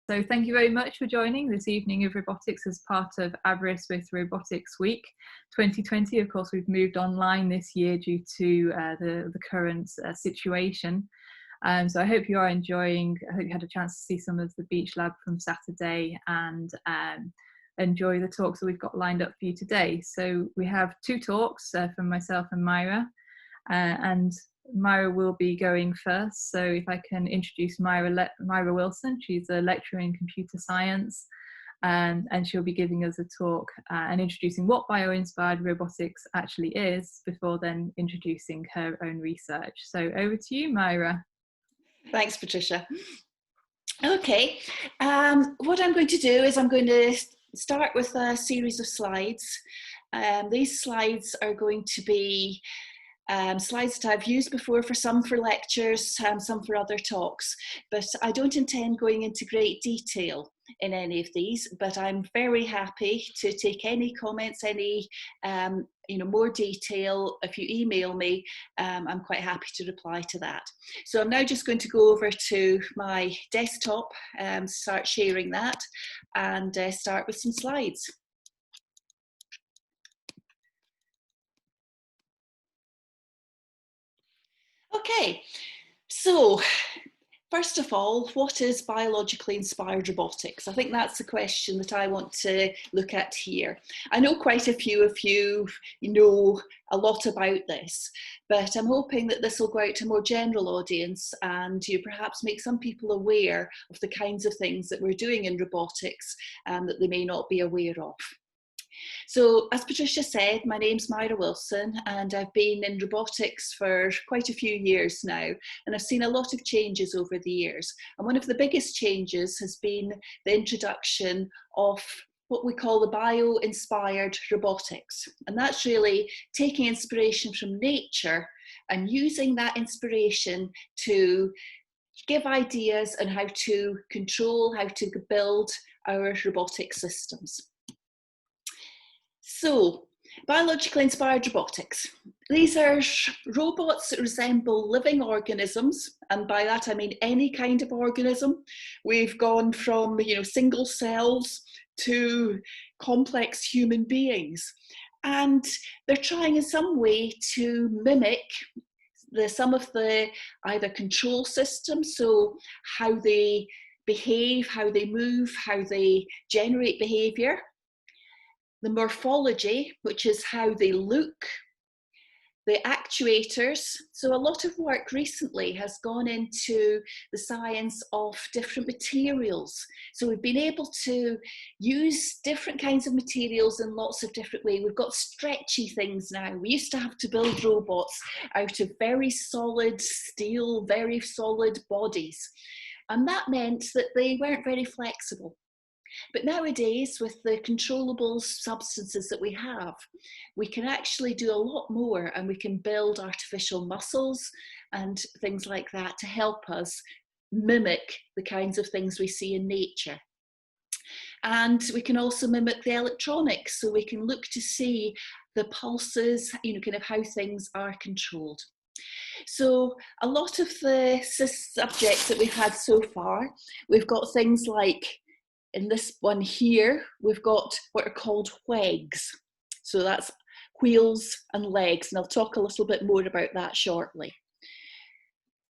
So thank you very much for joining this evening of robotics as part of Aberystwyth Robotics Week 2020. Of course, we've moved online this year due to the current situation. So I hope you are enjoying. I hope you had a chance to see some of the Beach Lab from Saturday and enjoy the talks that we've got lined up for you today. So we have two talks from myself and Myra, and Myra will be going first. So if I can introduce Myra Wilson, she's a lecturer in computer science, and she'll be giving us a talk and introducing what bio-inspired robotics actually is, before then introducing her own research. So over to you, Myra. Thanks, Patricia. Okay, what I'm going to do is I'm going to start with a series of slides. These slides are going to be slides that I've used before, for some for lectures, some for other talks, but I don't intend going into great detail in any of these, but I'm very happy to take any comments, any more detail. If you email me, I'm quite happy to reply to that. So I'm now just going to go over to my desktop, start sharing that, and start with some slides. Okay, so first of all, what is biologically inspired robotics? I think that's the question that I want to look at here. I know quite a few of you know a lot about this, but I'm hoping that this will go out to a more general audience and you perhaps make some people aware of the kinds of things that we're doing in robotics that they may not be aware of. So, as Patricia said, my name's Myra Wilson, and I've been in robotics for quite a few years now, and I've seen a lot of changes over the years. And one of the biggest changes has been the introduction of what we call the bio-inspired robotics. And that's really taking inspiration from nature and using that inspiration to give ideas on how to control, how to build our robotic systems. So, biologically inspired robotics. These are robots that resemble living organisms, and by that I mean any kind of organism. We've gone from single cells to complex human beings, and they're trying in some way to mimic some of the either control systems, so how they behave, how they move, how they generate behavior. The morphology, which is how they look, the actuators. So a lot of work recently has gone into the science of different materials. So we've been able to use different kinds of materials in lots of different ways. We've got stretchy things now. We used to have to build robots out of very solid steel, very solid bodies. And that meant that they weren't very flexible. But nowadays, with the controllable substances that we have, we can actually do a lot more, and we can build artificial muscles and things like that to help us mimic the kinds of things we see in nature. And we can also mimic the electronics, so we can look to see the pulses, kind of how things are controlled. So a lot of the subjects that we've had so far, we've got things like, in this one here, we've got what are called WEGs. So that's wheels and legs, and I'll talk a little bit more about that shortly.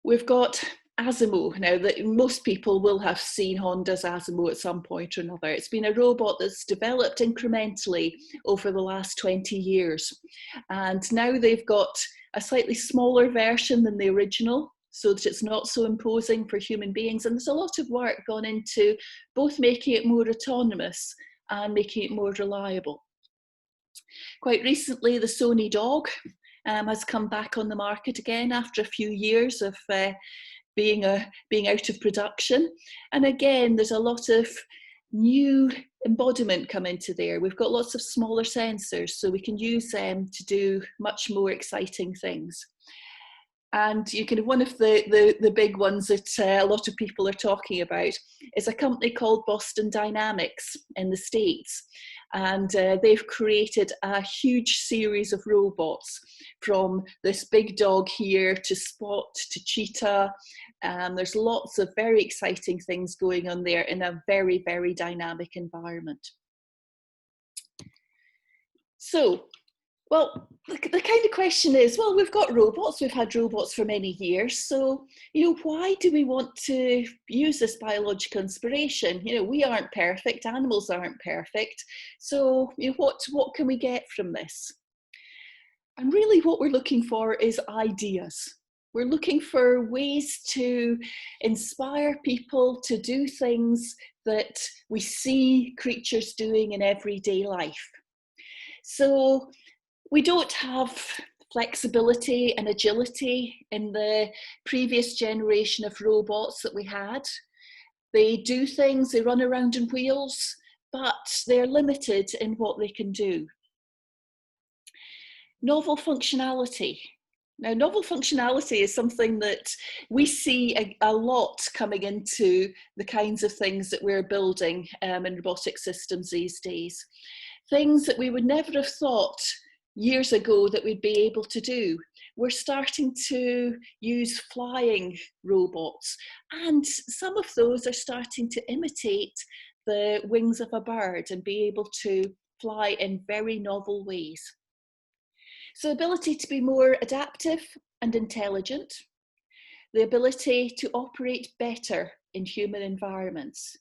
We've got Asimo. Now, that most people will have seen Honda's Asimo at some point or another. It's been a robot that's developed incrementally over the last 20 years. And now they've got a slightly smaller version than the original, so that it's not so imposing for human beings. And there's a lot of work gone into both making it more autonomous and making it more reliable. Quite recently, the Sony dog has come back on the market again after a few years of being out of production. And again, there's a lot of new embodiment come into there. We've got lots of smaller sensors, so we can use them to do much more exciting things. And one of the big ones that a lot of people are talking about is a company called Boston Dynamics in the States. And they've created a huge series of robots, from this big dog here to Spot to Cheetah. There's lots of very exciting things going on there in a very, very dynamic environment. So, well, the kind of question is, well, we've got robots, we've had robots for many years, so, why do we want to use this biological inspiration? We aren't perfect, animals aren't perfect, so, what can we get from this? And really what we're looking for is ideas. We're looking for ways to inspire people to do things that we see creatures doing in everyday life. So we don't have flexibility and agility in the previous generation of robots that we had. They do things, they run around in wheels, but they're limited in what they can do. Novel functionality. Now, novel functionality is something that we see a lot coming into the kinds of things that we're building in robotic systems these days. Things that we would never have thought years ago that we'd be able to do. We're starting to use flying robots, and some of those are starting to imitate the wings of a bird and be able to fly in very novel ways. So ability to be more adaptive and intelligent, the ability to operate better in human environments.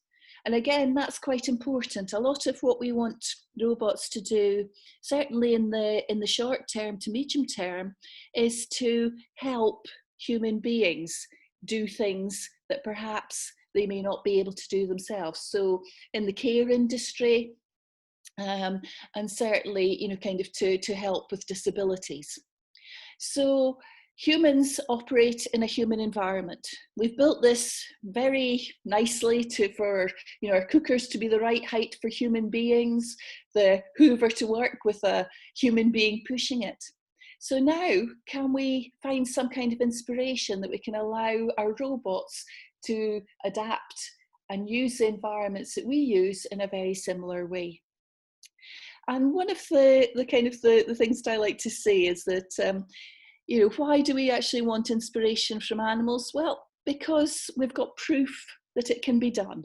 And again, that's quite important. A lot of what we want robots to do, certainly in the short term to medium term, is to help human beings do things that perhaps they may not be able to do themselves. So in the care industry, and certainly, kind of to help with disabilities. So humans operate in a human environment. We've built this very nicely for our cookers to be the right height for human beings, the Hoover to work with a human being pushing it. So now, can we find some kind of inspiration that we can allow our robots to adapt and use the environments that we use in a very similar way? And one of the kind of the things that I like to say is that, why do we actually want inspiration from animals? Well, because we've got proof that it can be done.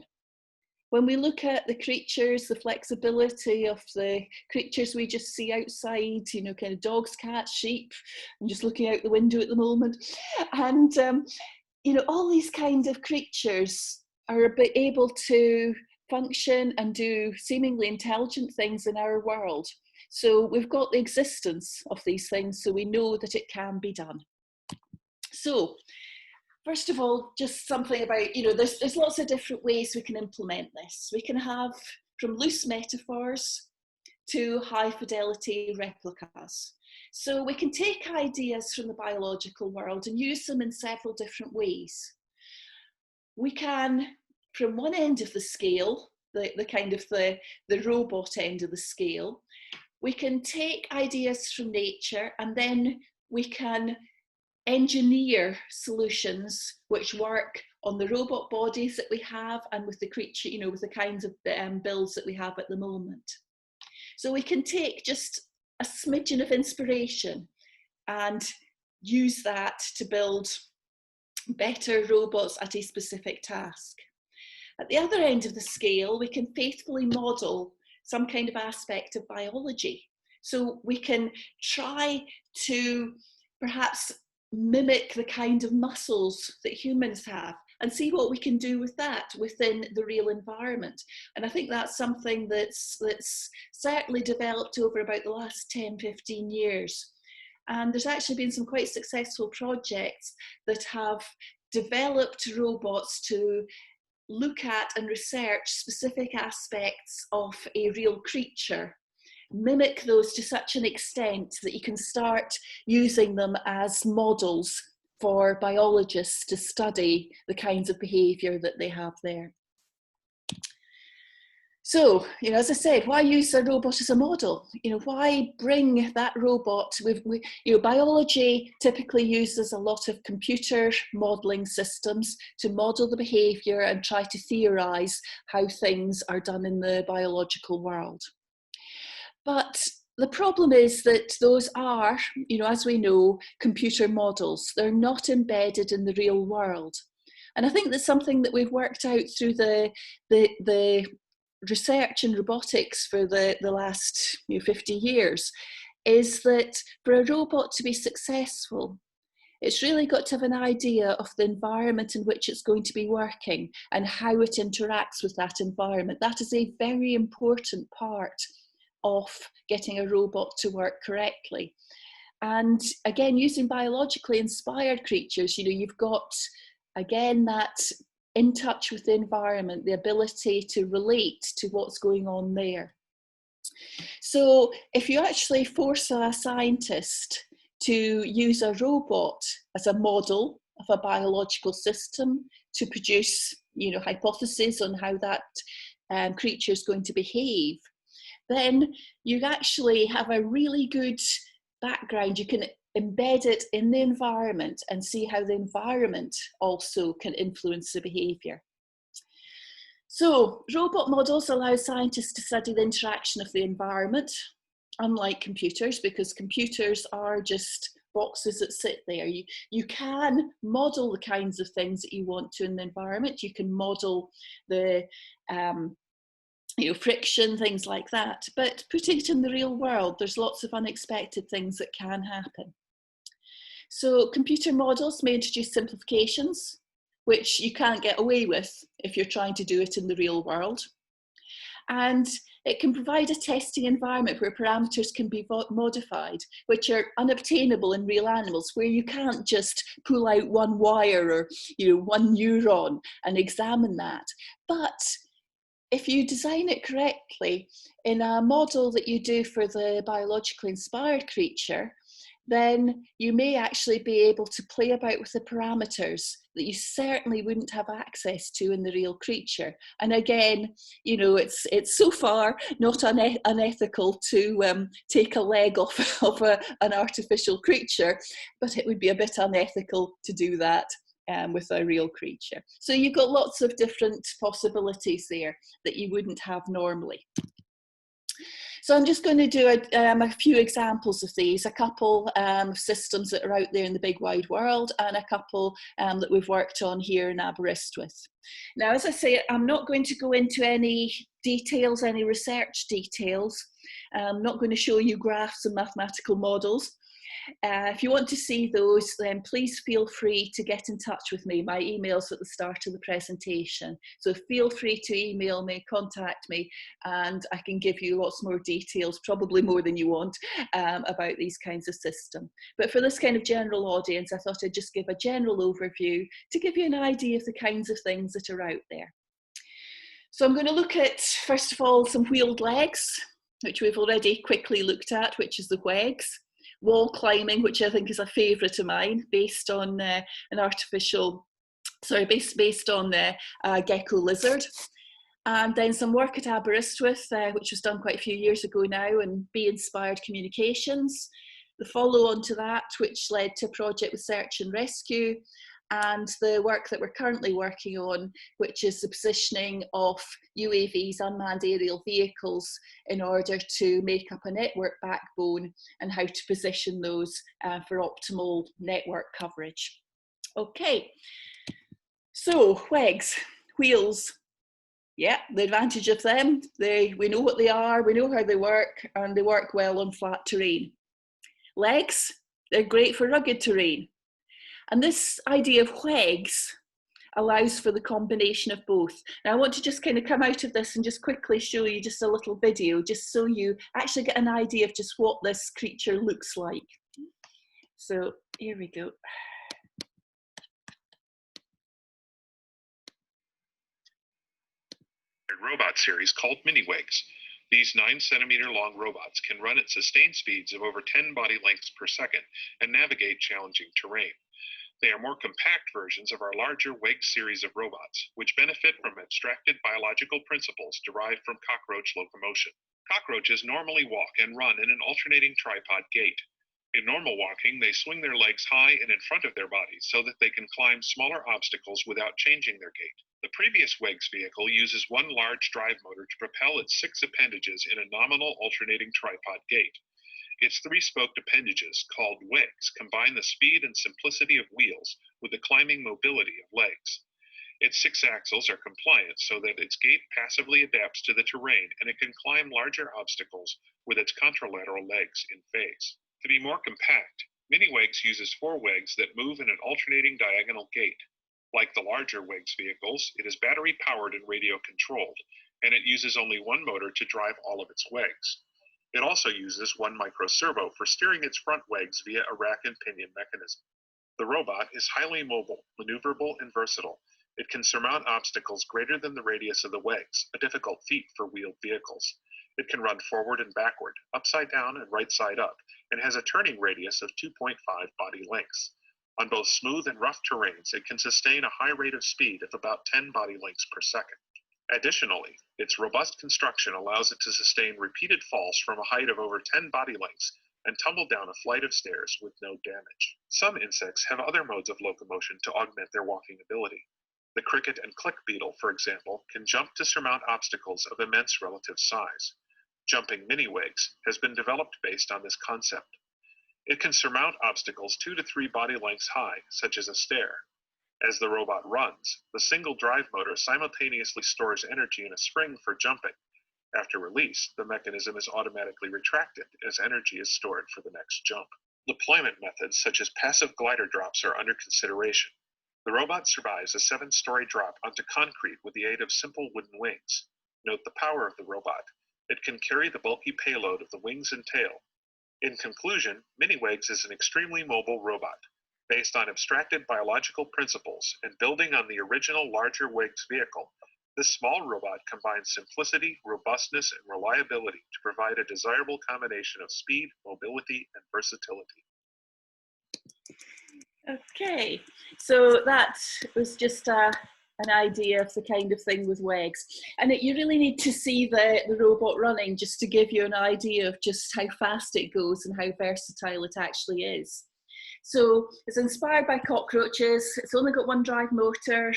When we look at the creatures, the flexibility of the creatures we just see outside, kind of dogs, cats, sheep. I'm just looking out the window at the moment. And, all these kinds of creatures are able to function and do seemingly intelligent things in our world. So we've got the existence of these things, so we know that it can be done. So first of all, just something about, there's lots of different ways we can implement this. We can have from loose metaphors to high fidelity replicas. So we can take ideas from the biological world and use them in several different ways. We can, from one end of the scale, the kind of the robot end of the scale, we can take ideas from nature and then we can engineer solutions which work on the robot bodies that we have and with the creature, with the kinds of builds that we have at the moment. So we can take just a smidgen of inspiration and use that to build better robots at a specific task. At the other end of the scale, we can faithfully model some kind of aspect of biology. So we can try to perhaps mimic the kind of muscles that humans have and see what we can do with that within the real environment. And I think that's something that's certainly developed over about the last 10, 15 years. And there's actually been some quite successful projects that have developed robots to look at and research specific aspects of a real creature, mimic those to such an extent that you can start using them as models for biologists to study the kinds of behaviour that they have there. So, as I said, why use a robot as a model? Why bring that robot with, biology typically uses a lot of computer modelling systems to model the behaviour and try to theorise how things are done in the biological world. But the problem is that those are, as we know, computer models. They're not embedded in the real world. And I think that's something that we've worked out through the research in robotics for the last 50 years, is that for a robot to be successful, it's really got to have an idea of the environment in which it's going to be working and how it interacts with that environment. That is a very important part of getting a robot to work correctly. And again, using biologically inspired creatures, you've got, again, that in touch with the environment, the ability to relate to what's going on there. So if you actually force a scientist to use a robot as a model of a biological system to produce, hypotheses on how that creature is going to behave, then you actually have a really good background. You can embed it in the environment and see how the environment also can influence the behaviour. So robot models allow scientists to study the interaction of the environment, unlike computers, because computers are just boxes that sit there. You can model the kinds of things that you want to in the environment. You can model the friction, things like that, but putting it in the real world, there's lots of unexpected things that can happen. So computer models may introduce simplifications, which you can't get away with if you're trying to do it in the real world. And it can provide a testing environment where parameters can be modified, which are unobtainable in real animals, where you can't just pull out one wire or one neuron and examine that. But if you design it correctly in a model that you do for the biologically inspired creature, then you may actually be able to play about with the parameters that you certainly wouldn't have access to in the real creature. And again, it's so far not unethical to take a leg off of an artificial creature, but it would be a bit unethical to do that with a real creature. So you've got lots of different possibilities there that you wouldn't have normally. So I'm just going to do a few examples of these, a couple of systems that are out there in the big wide world, and a couple that we've worked on here in Aberystwyth. Now, as I say, I'm not going to go into any details, any research details. I'm not going to show you graphs and mathematical models. If you want to see those, then please feel free to get in touch with me. My email's at the start of the presentation. So feel free to email me, contact me, and I can give you lots more details, probably more than you want, about these kinds of systems. But for this kind of general audience, I thought I'd just give a general overview to give you an idea of the kinds of things that are out there. So I'm going to look at, first of all, some wheeled legs, which we've already quickly looked at, which is the WEGs. Wall climbing, which I think is a favourite of mine, based on based on a gecko lizard. And then some work at Aberystwyth, which was done quite a few years ago now, and bio-inspired communications. The follow-on to that, which led to a project with search and rescue, and the work that we're currently working on, which is the positioning of UAVs, unmanned aerial vehicles, in order to make up a network backbone and how to position those for optimal network coverage. Okay, so WEGs, wheels. Yeah, the advantage of them, we know what they are, we know how they work, and they work well on flat terrain. Legs, they're great for rugged terrain. And this idea of WEGs allows for the combination of both. Now I want to just kind of come out of this and just quickly show you just a little video, just so you actually get an idea of just what this creature looks like. So here we go. Robot series called mini-WEGs. These 9-centimeter long robots can run at sustained speeds of over 10 body lengths per second and navigate challenging terrain. They are more compact versions of our larger WEG series of robots, which benefit from abstracted biological principles derived from cockroach locomotion. Cockroaches normally walk and run in an alternating tripod gait. In normal walking, they swing their legs high and in front of their bodies so that they can climb smaller obstacles without changing their gait. The previous WEGS vehicle uses one large drive motor to propel its 6 appendages in a nominal alternating tripod gait. Its 3-spoked appendages, called WEGS, combine the speed and simplicity of wheels with the climbing mobility of legs. Its 6 axles are compliant so that its gait passively adapts to the terrain and it can climb larger obstacles with its contralateral legs in phase. To be more compact, Mini WEGS uses 4 WEGS that move in an alternating diagonal gait. Like the larger WEGS vehicles, it is battery powered and radio controlled, and it uses only one motor to drive all of its WEGS. It also uses one micro servo for steering its front WEGS via a rack and pinion mechanism. The robot is highly mobile, maneuverable, and versatile. It can surmount obstacles greater than the radius of the WEGS, a difficult feat for wheeled vehicles. It can run forward and backward, upside down and right side up, and has a turning radius of 2.5 body lengths. On both smooth and rough terrains, it can sustain a high rate of speed of about 10 body lengths per second. Additionally, its robust construction allows it to sustain repeated falls from a height of over 10 body lengths and tumble down a flight of stairs with no damage. Some insects have other modes of locomotion to augment their walking ability. The cricket and click beetle, for example, can jump to surmount obstacles of immense relative size. Jumping Mini WEGS has been developed based on this concept. It can surmount obstacles 2 to 3 body lengths high, such as a stair. As the robot runs, the single drive motor simultaneously stores energy in a spring for jumping. After release, the mechanism is automatically retracted as energy is stored for the next jump. Deployment methods such as passive glider drops are under consideration. The robot survives a 7-story drop onto concrete with the aid of simple wooden wings. Note the power of the robot. It can carry the bulky payload of the wings and tail. In conclusion, Mini WEGS is an extremely mobile robot. Based on abstracted biological principles and building on the original larger WEGS vehicle, this small robot combines simplicity, robustness, and reliability to provide a desirable combination of speed, mobility, and versatility. Okay, so that was just an idea of the kind of thing with WEGS. And you really need to see the robot running just to give you an idea of just how fast it goes and how versatile it actually is. So it's inspired by cockroaches. It's only got one drive motor.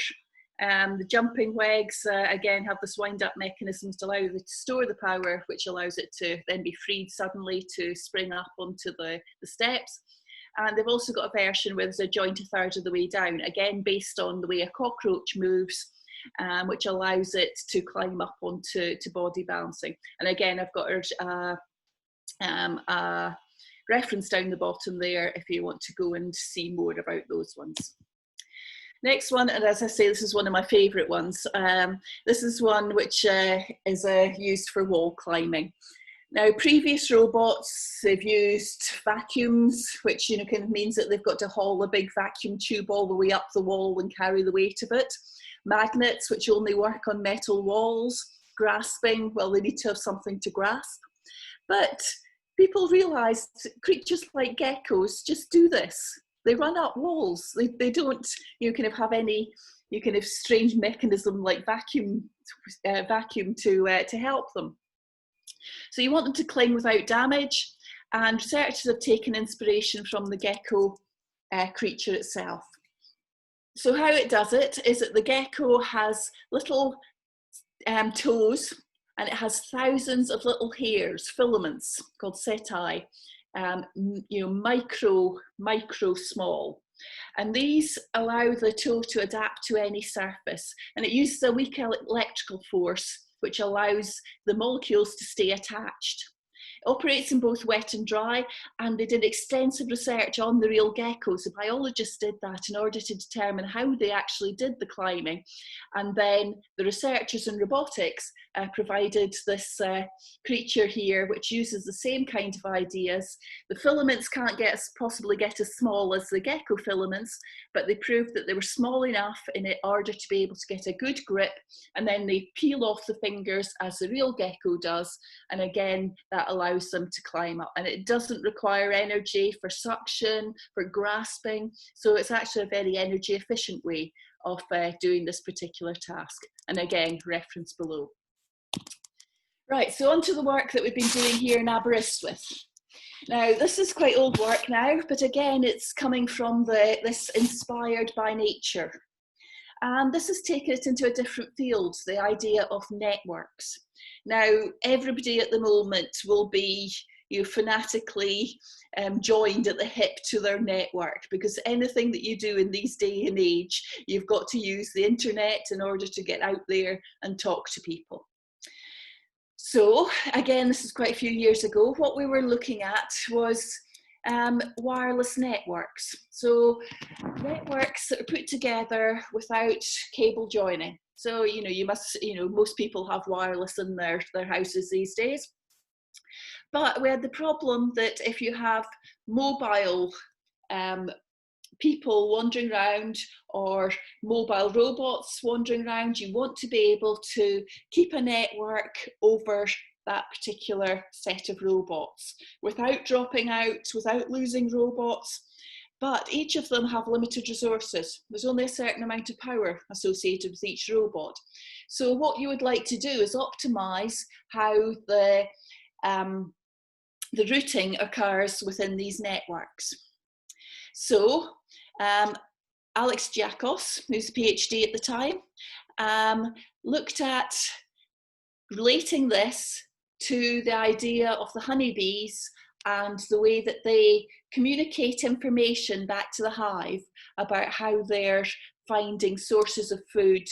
The jumping WEGS, again, have this wind-up mechanisms to allow it to store the power, which allows it to then be freed suddenly to spring up onto the steps. And they've also got a version where there's a joint a third of the way down, again, based on the way a cockroach moves, which allows it to climb up onto body balancing. And again, I've got a reference down the bottom there if you want to go and see more about those ones. Next one, and as I say, this is one of my favourite ones. This is one which is used for wall climbing. Now, previous robots, they've used vacuums, which kind of means that they've got to haul a big vacuum tube all the way up the wall and carry the weight of it. Magnets, which only work on metal walls. Grasping, well, they need to have something to grasp. But people realised creatures like geckos just do this. They run up walls. They don't, kind of have any, kind of strange mechanism like vacuum to help them. So you want them to cling without damage, and researchers have taken inspiration from the gecko creature itself. So how it does it is that the gecko has little toes, and it has thousands of little hairs, filaments called setae, micro small. And these allow the toe to adapt to any surface, and it uses a weak electrical force which allows the molecules to stay attached. It operates in both wet and dry, and they did extensive research on the real geckos. The biologists did that in order to determine how they actually did the climbing. And then the researchers in robotics provided this creature here, which uses the same kind of ideas. The filaments can't possibly get as small as the gecko filaments, but they proved that they were small enough in order to be able to get a good grip, and then they peel off the fingers as the real gecko does, and again that allows them to climb up. And it doesn't require energy for suction, for grasping, so it's actually a very energy efficient way of doing this particular task. And again, reference below. Right, so on to the work that we've been doing here in Aberystwyth. Now, this is quite old work now, but again, it's coming from this inspired by nature. And this has taken it into a different field, the idea of networks. Now, everybody at the moment will be fanatically joined at the hip to their network, because anything that you do in these day and age, you've got to use the internet in order to get out there and talk to people. So again, this is quite a few years ago. What we were looking at was wireless networks. So networks that are put together without cable joining. So, most people have wireless in their houses these days. But we had the problem that if you have mobile people wandering around, or mobile robots wandering around, you want to be able to keep a network over that particular set of robots without dropping out, without losing robots. But each of them have limited resources. There's only a certain amount of power associated with each robot. So what you would like to do is optimize how the routing occurs within these networks. So Alex Giakos, who's a PhD at the time, looked at relating this to the idea of the honeybees and the way that they communicate information back to the hive about how they're finding sources of food,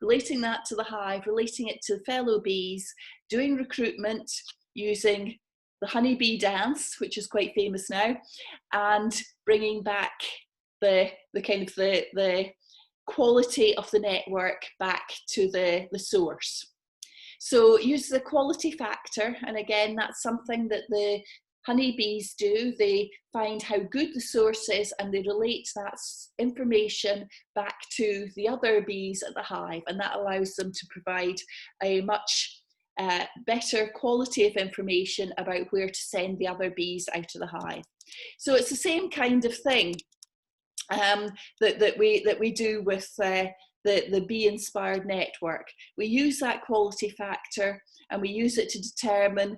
relating that to the hive, relating it to fellow bees, doing recruitment using the honeybee dance, which is quite famous now, and bringing back the quality of the network back to the source. So use the quality factor, and again, that's something that the honeybees do. They find how good the source is and they relate that information back to the other bees at the hive, and that allows them to provide a much better quality of information about where to send the other bees out of the hive. So it's the same kind of thing that we do with the bee-inspired network. We use that quality factor and we use it to determine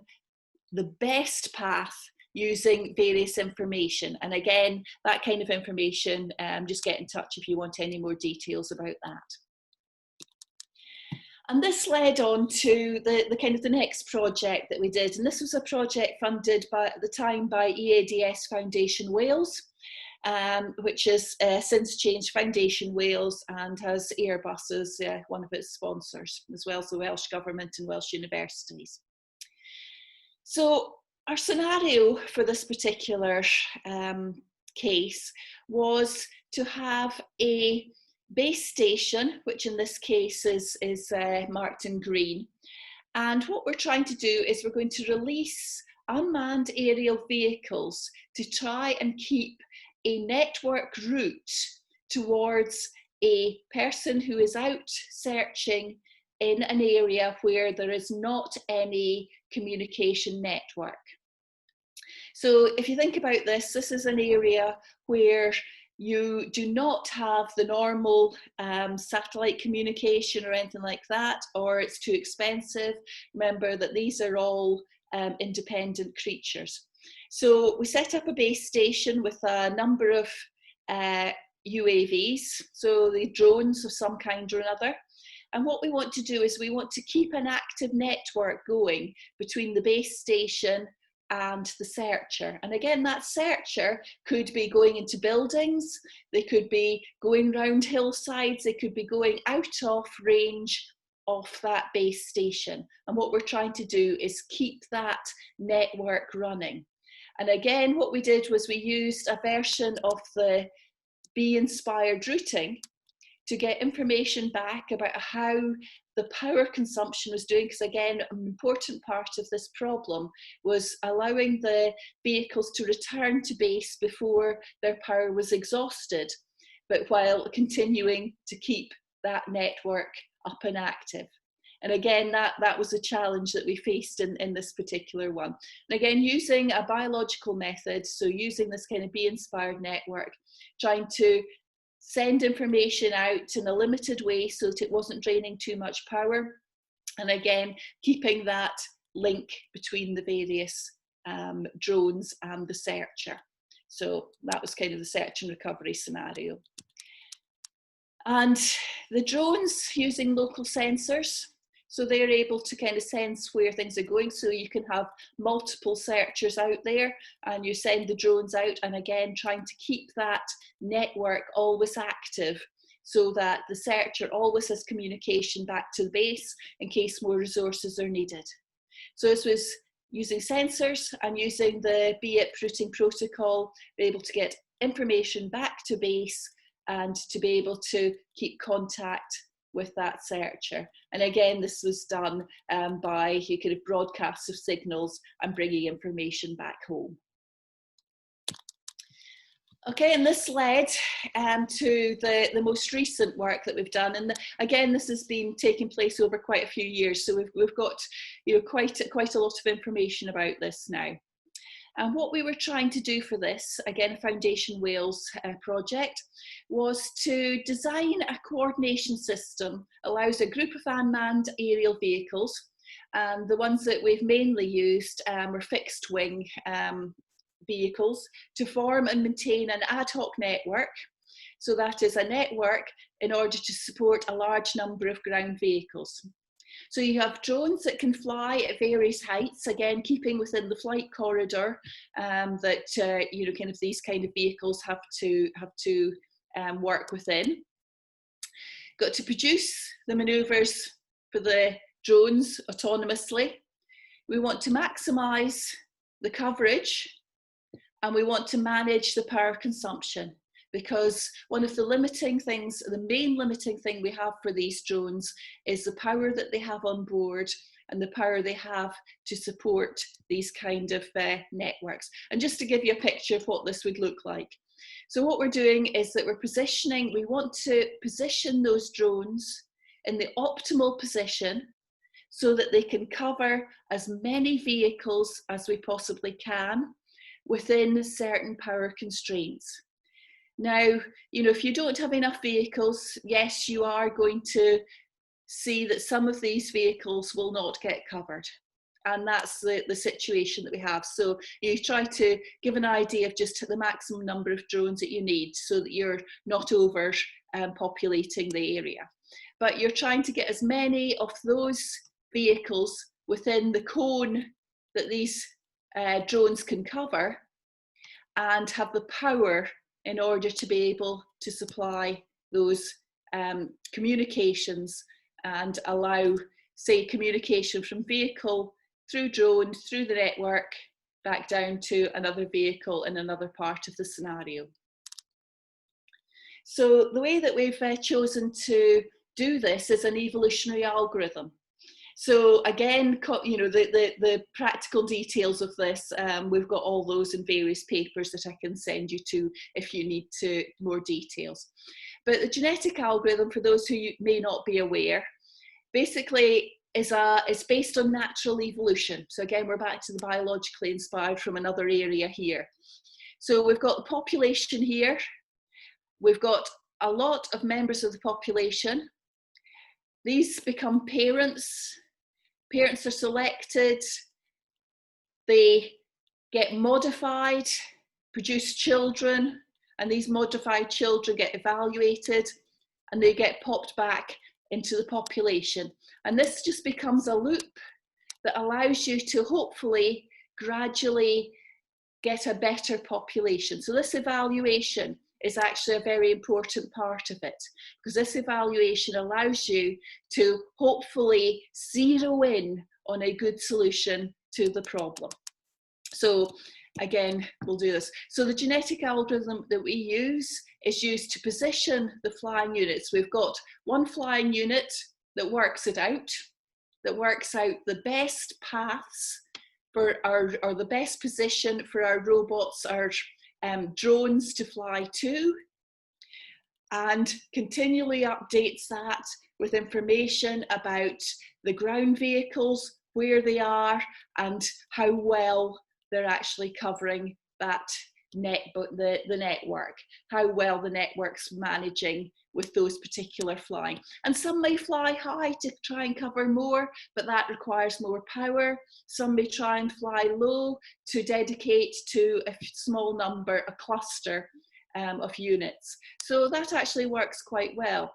the best path using various information. And again, that kind of information, just get in touch if you want any more details about that. And this led on to the next project that we did. And this was a project funded at the time by EADS Foundation Wales, which has since changed Foundation Wales and has Airbus as one of its sponsors, as well as the Welsh Government and Welsh universities. So our scenario for this particular case was to have a base station, which in this case is marked in green. And what we're trying to do is we're going to release unmanned aerial vehicles to try and keep a network route towards a person who is out searching in an area where there is not any communication network. So if you think about this, this is an area where you do not have the normal satellite communication or anything like that, or it's too expensive. Remember that these are all independent creatures. So we set up a base station with a number of UAVs, so the drones of some kind or another. And what we want to do is we want to keep an active network going between the base station and the searcher. And again, that searcher could be going into buildings, they could be going around hillsides, they could be going out of range of that base station. And what we're trying to do is keep that network running. And again, what we did was we used a version of the bee-inspired routing to get information back about how the power consumption was doing, because again, an important part of this problem was allowing the vehicles to return to base before their power was exhausted, but while continuing to keep that network up and active. And again, that was a challenge that we faced in this particular one. And again, using a biological method, so using this kind of bee-inspired network, trying to send information out in a limited way so that it wasn't draining too much power. And again, keeping that link between the various drones and the searcher. So that was kind of the search and recovery scenario. And the drones using local sensors, so they're able to kind of sense where things are going. So you can have multiple searchers out there and you send the drones out, and again, trying to keep that network always active so that the searcher always has communication back to the base in case more resources are needed. So this was using sensors and using the BIP routing protocol, be able to get information back to base and to be able to keep contact with that searcher. And again, this was done by kind of broadcasts of signals and bringing information back home. Okay, and this led to the most recent work that we've done, and again, this has been taking place over quite a few years, so we've got quite a lot of information about this now. And what we were trying to do for this, again, a Foundation Wales project, was to design a coordination system that allows a group of unmanned aerial vehicles, and the ones that we've mainly used were fixed wing vehicles, to form and maintain an ad hoc network. So that is a network in order to support a large number of ground vehicles. So you have drones that can fly at various heights, again keeping within the flight corridor that kind of these kind of vehicles have to work within. Got to produce the manoeuvres for the drones autonomously. We want to maximise the coverage, and we want to manage the power consumption, because one of the limiting things, the main limiting thing we have for these drones is the power that they have on board and the power they have to support these kind of networks. And just to give you a picture of what this would look like. So what we're doing is that we want to position those drones in the optimal position so that they can cover as many vehicles as we possibly can within certain power constraints. Now, if you don't have enough vehicles, yes, you are going to see that some of these vehicles will not get covered. And that's the situation that we have. So you try to give an idea of just the maximum number of drones that you need so that you're not over populating the area. But you're trying to get as many of those vehicles within the cone that these drones can cover and have the power in order to be able to supply those communications and allow, say, communication from vehicle through drone, through the network, back down to another vehicle in another part of the scenario. So the way that we've chosen to do this is an evolutionary algorithm. So again, the practical details of this, we've got all those in various papers that I can send you to if you need more details. But the genetic algorithm, for those who may not be aware, basically is based on natural evolution. So again, we're back to the biologically inspired from another area here. So we've got the population here. We've got a lot of members of the population. These become parents. Parents are selected, they get modified, produce children, and these modified children get evaluated and they get popped back into the population. And this just becomes a loop that allows you to hopefully gradually get a better population. So this evaluation is actually a very important part of it, because this evaluation allows you to hopefully zero in on a good solution to the problem. So again, we'll do this. So the genetic algorithm that we use is used to position the flying units. We've got one flying unit that works it out, that works out the best paths for or the best position for our robots, our drones to fly to, and continually updates that with information about the ground vehicles, where they are, and how well they're actually covering that the network, how well the network's managing with those particular flying. And some may fly high to try and cover more, but that requires more power. Some may try and fly low to dedicate to a small number, a cluster of units. So that actually works quite well.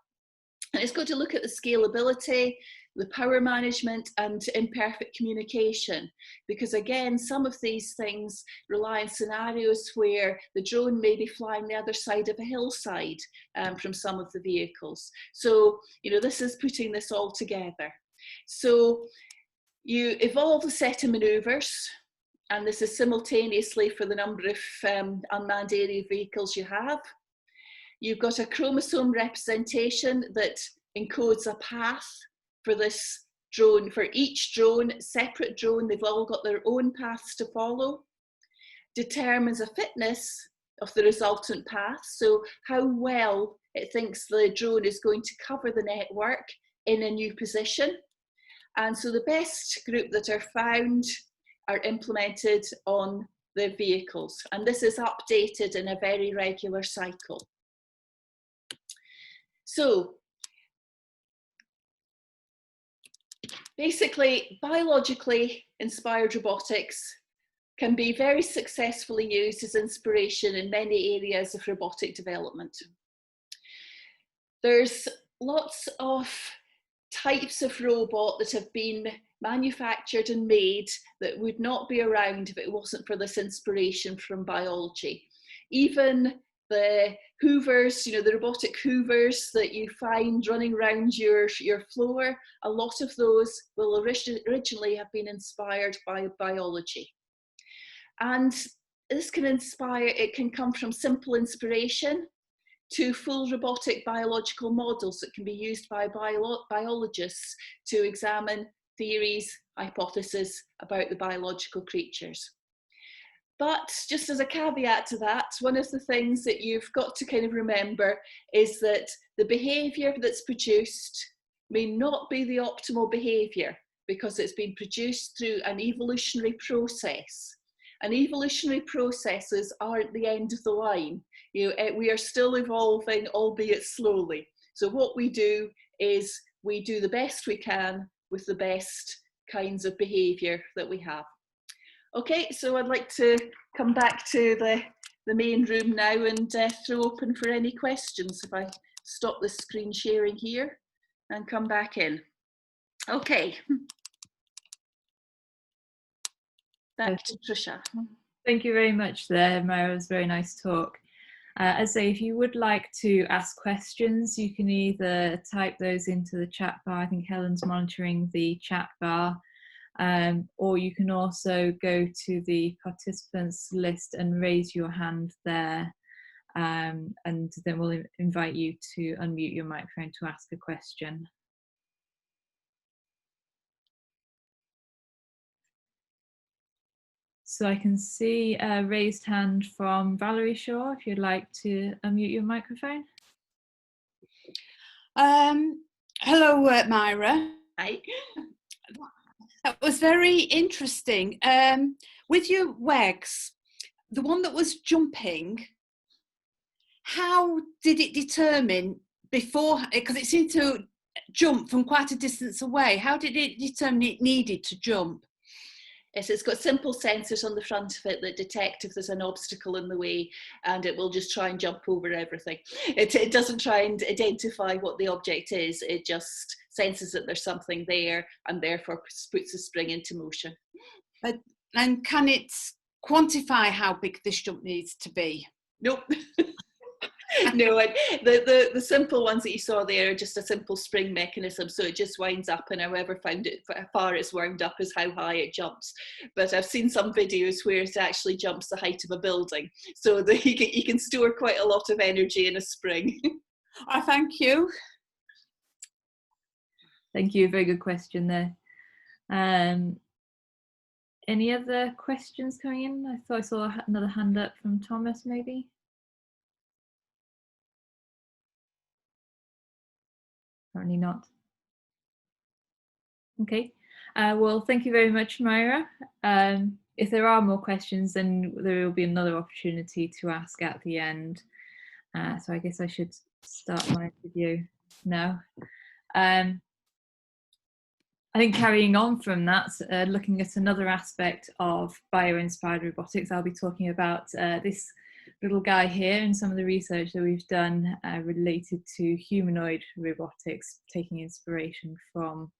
And it's got to look at the scalability, the power management, and imperfect communication, because again, some of these things rely on scenarios where the drone may be flying the other side of a hillside from some of the vehicles. So, you know, this is putting this all together. So you evolve a set of maneuvers, and this is simultaneously for the number of unmanned aerial vehicles you have. You've got a chromosome representation that encodes a path for this drone. For each drone, separate drone, they've all got their own paths to follow. Determines a fitness of the resultant path, so how well it thinks the drone is going to cover the network in a new position. And so the best group that are found are implemented on the vehicles, and this is updated in a very regular cycle. So basically, biologically inspired robotics can be very successfully used as inspiration in many areas of robotic development. There's lots of types of robot that have been manufactured and made that would not be around if it wasn't for this inspiration from biology. Even the hoovers, you know, the robotic hoovers that you find running around your floor, a lot of those will originally have been inspired by biology. And this can inspire, it can come from simple inspiration to full robotic biological models that can be used by biologists to examine theories, hypotheses about the biological creatures. But just as a caveat to that, one of the things that you've got to kind of remember is that the behaviour that's produced may not be the optimal behaviour because it's been produced through an evolutionary process. And evolutionary processes aren't the end of the line. You know, we are still evolving, albeit slowly. So what we do is we do the best we can with the best kinds of behaviour that we have. Okay, so I'd like to come back to the main room now and throw open for any questions if I stop the screen sharing here and come back in. Okay. Back to Patricia. Thank you very much there, Myra. It was a very nice talk. As I say, if you would like to ask questions, you can either type those into the chat bar. I think Helen's monitoring the chat bar. Or you can also go to the participants list and raise your hand there, and then we'll invite you to unmute your microphone to ask a question. So I can see a raised hand from Valerie Shaw, if you'd like to unmute your microphone. Hello, Myra. Hi. That was very interesting. With your WEGs, the one that was jumping, how did it determine before, because it seemed to jump from quite a distance away, how did it determine it needed to jump? Yes, it's got simple sensors on the front of it that detect if there's an obstacle in the way, and it will just try and jump over everything. It doesn't try and identify what the object is, it just senses that there's something there and therefore puts the spring into motion. And can it quantify how big this jump needs to be? Nope. No, the simple ones that you saw there are just a simple spring mechanism, so it just winds up, and however far it's wound up is how high it jumps. But I've seen some videos where it actually jumps the height of a building, so that you can store quite a lot of energy in a spring. Oh, thank you. Thank you, very good question there. Any other questions coming in? I thought I saw another hand up from Thomas, maybe. Apparently not. Okay, well, thank you very much, Myra. If there are more questions, then there will be another opportunity to ask at the end. So I guess I should start my video now. I think carrying on from that, looking at another aspect of bio-inspired robotics, I'll be talking about this little guy here and some of the research that we've done related to humanoid robotics, taking inspiration from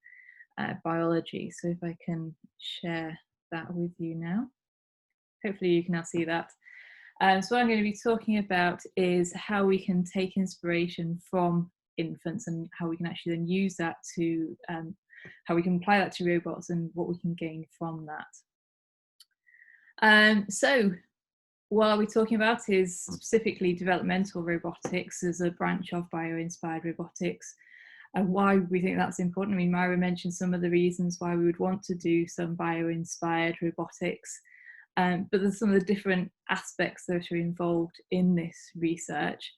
biology. So if I can share that with you now. Hopefully you can now see that. So what I'm going to be talking about is how we can take inspiration from infants and how we can actually then use that to, how we can apply that to robots and what we can gain from that. So what are we talking about is specifically developmental robotics as a branch of bio-inspired robotics. And why we think that's important. I mean, Myra mentioned some of the reasons why we would want to do some bio-inspired robotics. But there's some of the different aspects that are involved in this research.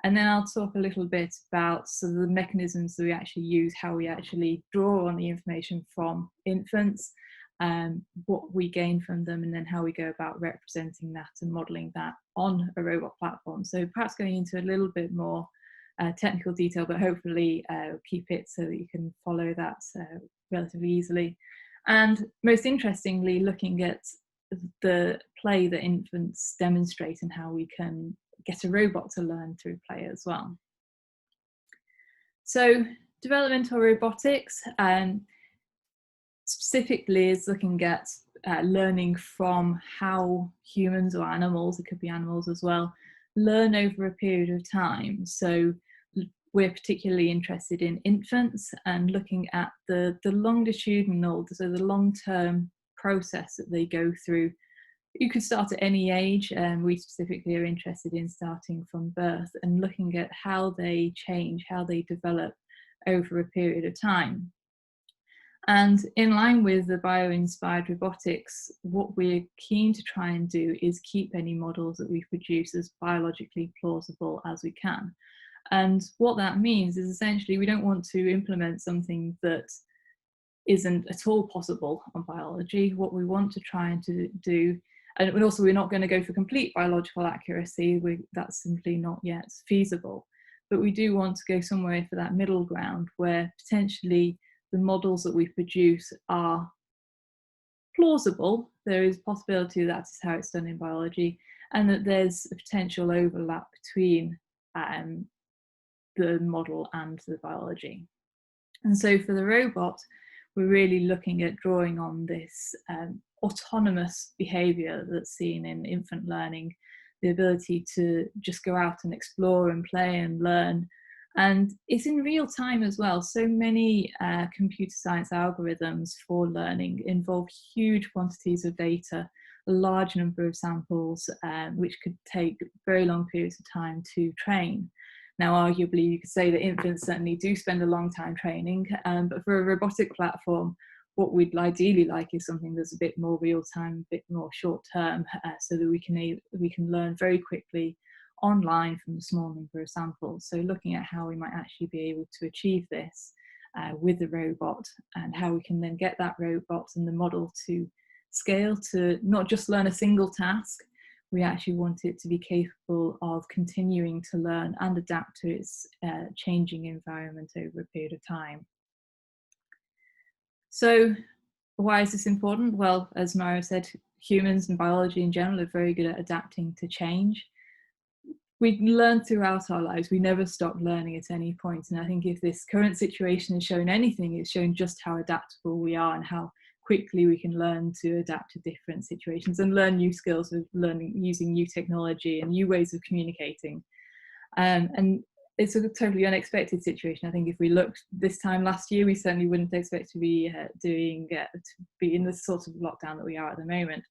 And then I'll talk a little bit about sort of the mechanisms that we actually use, how we actually draw on the information from infants, what we gain from them, and then how we go about representing that and modelling that on a robot platform. So perhaps going into a little bit more technical detail, but hopefully keep it so that you can follow that relatively easily. And most interestingly, looking at the play that infants demonstrate and how we can get a robot to learn through play as well. So developmental robotics specifically is looking at learning from how humans or animals, it could be animals as well, learn over a period of time. So we're particularly interested in infants and looking at the longitudinal, so the long-term process that they go through. You could start at any age, and we specifically are interested in starting from birth and looking at how they change, how they develop over a period of time. And in line with the bio-inspired robotics, what we're keen to try and do is keep any models that we produce as biologically plausible as we can. And what that means is essentially we don't want to implement something that isn't at all possible on biology. What we want to try and do, and also we're not going to go for complete biological accuracy, that's simply not yet feasible, but we do want to go somewhere for that middle ground where potentially the models that we produce are plausible. There is possibility that is how it's done in biology, and that there's a potential overlap between the model and the biology. And so for the robot, we're really looking at drawing on this autonomous behaviour that's seen in infant learning, the ability to just go out and explore and play and learn. And it's in real time as well. So many computer science algorithms for learning involve huge quantities of data, a large number of samples, which could take very long periods of time to train. Now, arguably, you could say that infants certainly do spend a long time training, but for a robotic platform, what we'd ideally like is something that's a bit more real-time, a bit more short-term, so that we can learn very quickly online from a small number of samples. So looking at how we might actually be able to achieve this with the robot, and how we can then get that robot and the model to scale to not just learn a single task. We actually want it to be capable of continuing to learn and adapt to its changing environment over a period of time. So why is this important? Well, as Myra said, humans and biology in general are very good at adapting to change. We learn throughout our lives. We never stop learning at any point. And I think if this current situation has shown anything, it's shown just how adaptable we are and how quickly we can learn to adapt to different situations and learn new skills of learning, using new technology and new ways of communicating. And it's a totally unexpected situation. I think if we looked this time last year, we certainly wouldn't expect to be in the sort of lockdown that we are at the moment.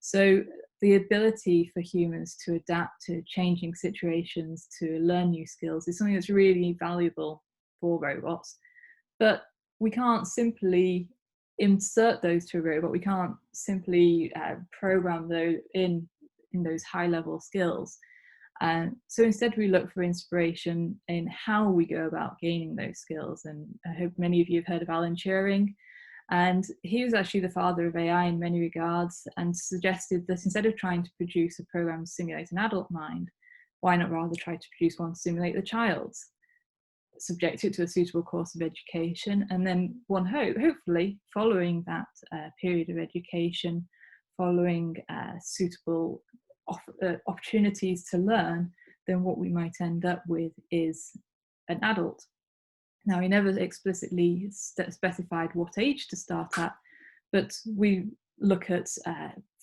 So the ability for humans to adapt to changing situations, to learn new skills, is something that's really valuable for robots. But we can't simply insert those to a robot. We can't simply program those in those high-level skills. So instead we look for inspiration in how we go about gaining those skills. And I hope many of you have heard of Alan Turing. And he was actually the father of AI in many regards, and suggested that instead of trying to produce a program to simulate an adult mind, why not rather try to produce one to simulate the child's? Subject it to a suitable course of education, and then hopefully following that period of education, following suitable opportunities to learn, then what we might end up with is an adult. Now, we never explicitly specified what age to start at, but we look at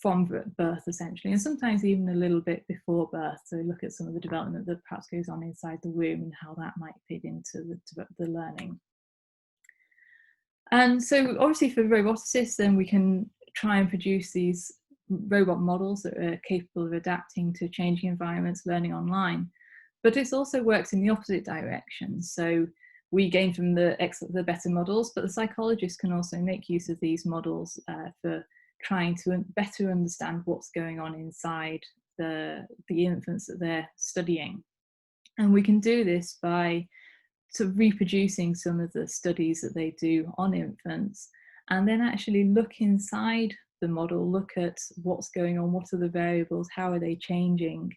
from birth essentially, and sometimes even a little bit before birth. So look at some of the development that perhaps goes on inside the womb and how that might fit into the learning. And so obviously for roboticists, then we can try and produce these robot models that are capable of adapting to changing environments, learning online. But it also works in the opposite direction. So we gain from the better models, but the psychologists can also make use of these models for trying to better understand what's going on inside the infants that they're studying. And we can do this by sort of reproducing some of the studies that they do on infants, and then actually look inside the model, look at what's going on, what are the variables, how are they changing,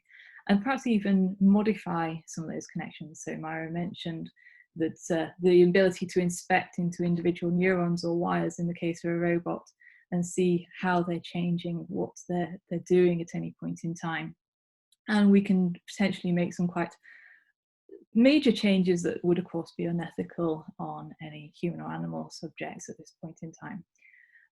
and perhaps even modify some of those connections. So Myra mentioned that the ability to inspect into individual neurons or wires in the case of a robot and see how they're changing, what they're doing at any point in time. And we can potentially make some quite major changes that would of course be unethical on any human or animal subjects at this point in time.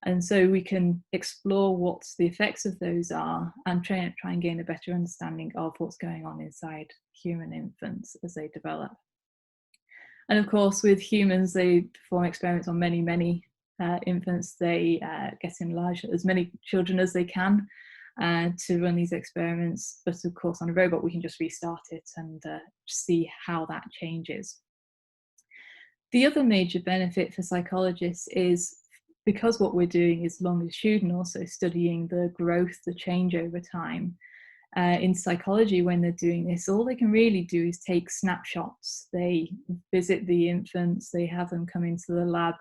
And so we can explore what the effects of those are and try and gain a better understanding of what's going on inside human infants as they develop. And of course, with humans, they perform experiments on many infants. They get enlarged as many children as they can to run these experiments. But of course, on a robot, we can just restart it and see how that changes. The other major benefit for psychologists is because what we're doing is longitudinal, so studying the growth, the change over time. In psychology, when they're doing this, all they can really do is take snapshots. They visit the infants, they have them come into the lab,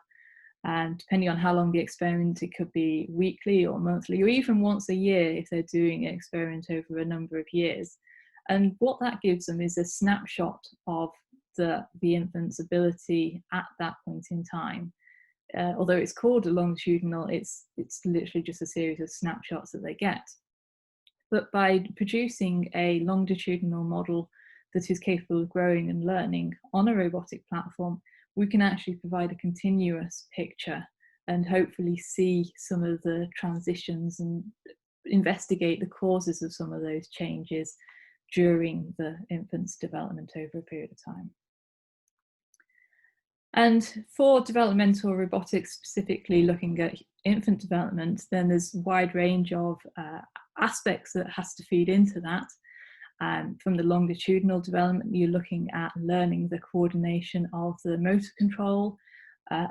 and depending on how long the experiment, it could be weekly or monthly or even once a year if they're doing an experiment over a number of years. And what that gives them is a snapshot of the infant's ability at that point in time. Although it's called a longitudinal, it's literally just a series of snapshots that they get. But by producing a longitudinal model that is capable of growing and learning on a robotic platform, we can actually provide a continuous picture and hopefully see some of the transitions and investigate the causes of some of those changes during the infant's development over a period of time. And for developmental robotics, specifically looking at infant development, then there's a wide range of aspects that has to feed into that. From the longitudinal development, you're looking at learning the coordination of the motor control,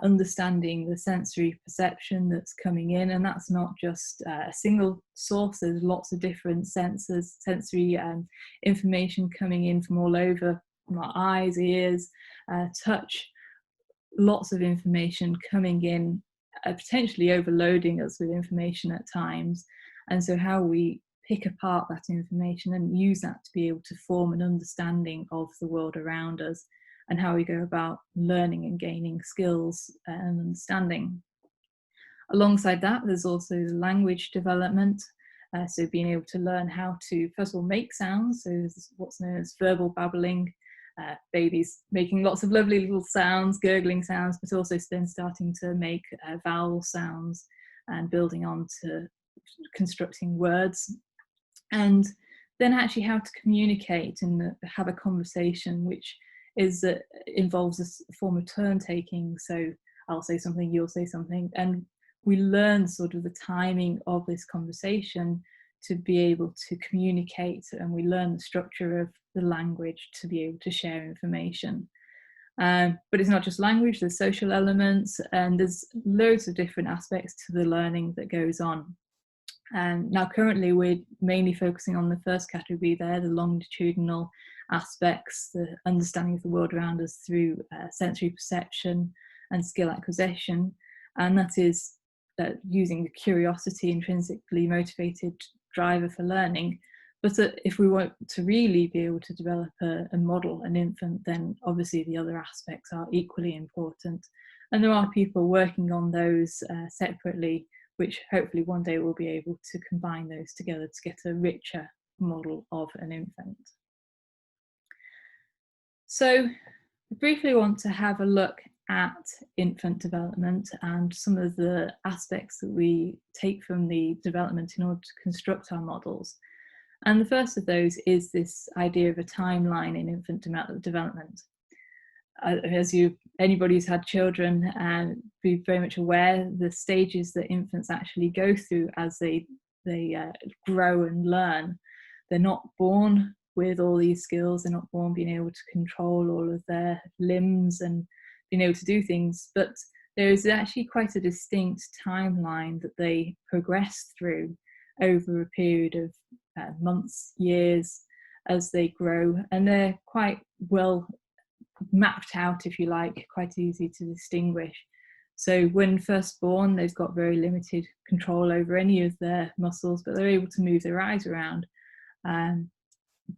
understanding the sensory perception that's coming in, and that's not just a single source. There's lots of different sensors, sensory information coming in from all over, from our eyes, ears, touch. Lots of information coming in, potentially overloading us with information at times. And so how we pick apart that information and use that to be able to form an understanding of the world around us, and how we go about learning and gaining skills and understanding. Alongside that, there's also language development. So being able to learn how to, first of all, make sounds. So there's what's known as verbal babbling. Babies making lots of lovely little sounds, gurgling sounds, but also then starting to make vowel sounds and building on to constructing words. And then actually how to communicate and have a conversation, which is involves a form of turn taking. So I'll say something, you'll say something, and we learn sort of the timing of this conversation to be able to communicate, and we learn the structure of the language to be able to share information. But it's not just language, there's social elements, and there's loads of different aspects to the learning that goes on. Now currently we're mainly focusing on the first category there, the longitudinal aspects, the understanding of the world around us through sensory perception and skill acquisition, and that is using the curiosity, intrinsically motivated driver for learning. But if we want to really be able to develop a model, an infant, then obviously the other aspects are equally important. And there are people working on those separately, which hopefully one day we'll be able to combine those together to get a richer model of an infant. So I briefly want to have a look at infant development and some of the aspects that we take from the development in order to construct our models. And the first of those is this idea of a timeline in infant development. As anybody who's had children be very much aware, the stages that infants actually go through as they grow and learn. They're not born with all these skills, they're not born being able to control all of their limbs and being able to do things, but there is actually quite a distinct timeline that they progress through over a period of months, years, as they grow, and they're quite well mapped out, if you like, quite easy to distinguish. So when first born, they've got very limited control over any of their muscles, but they're able to move their eyes around.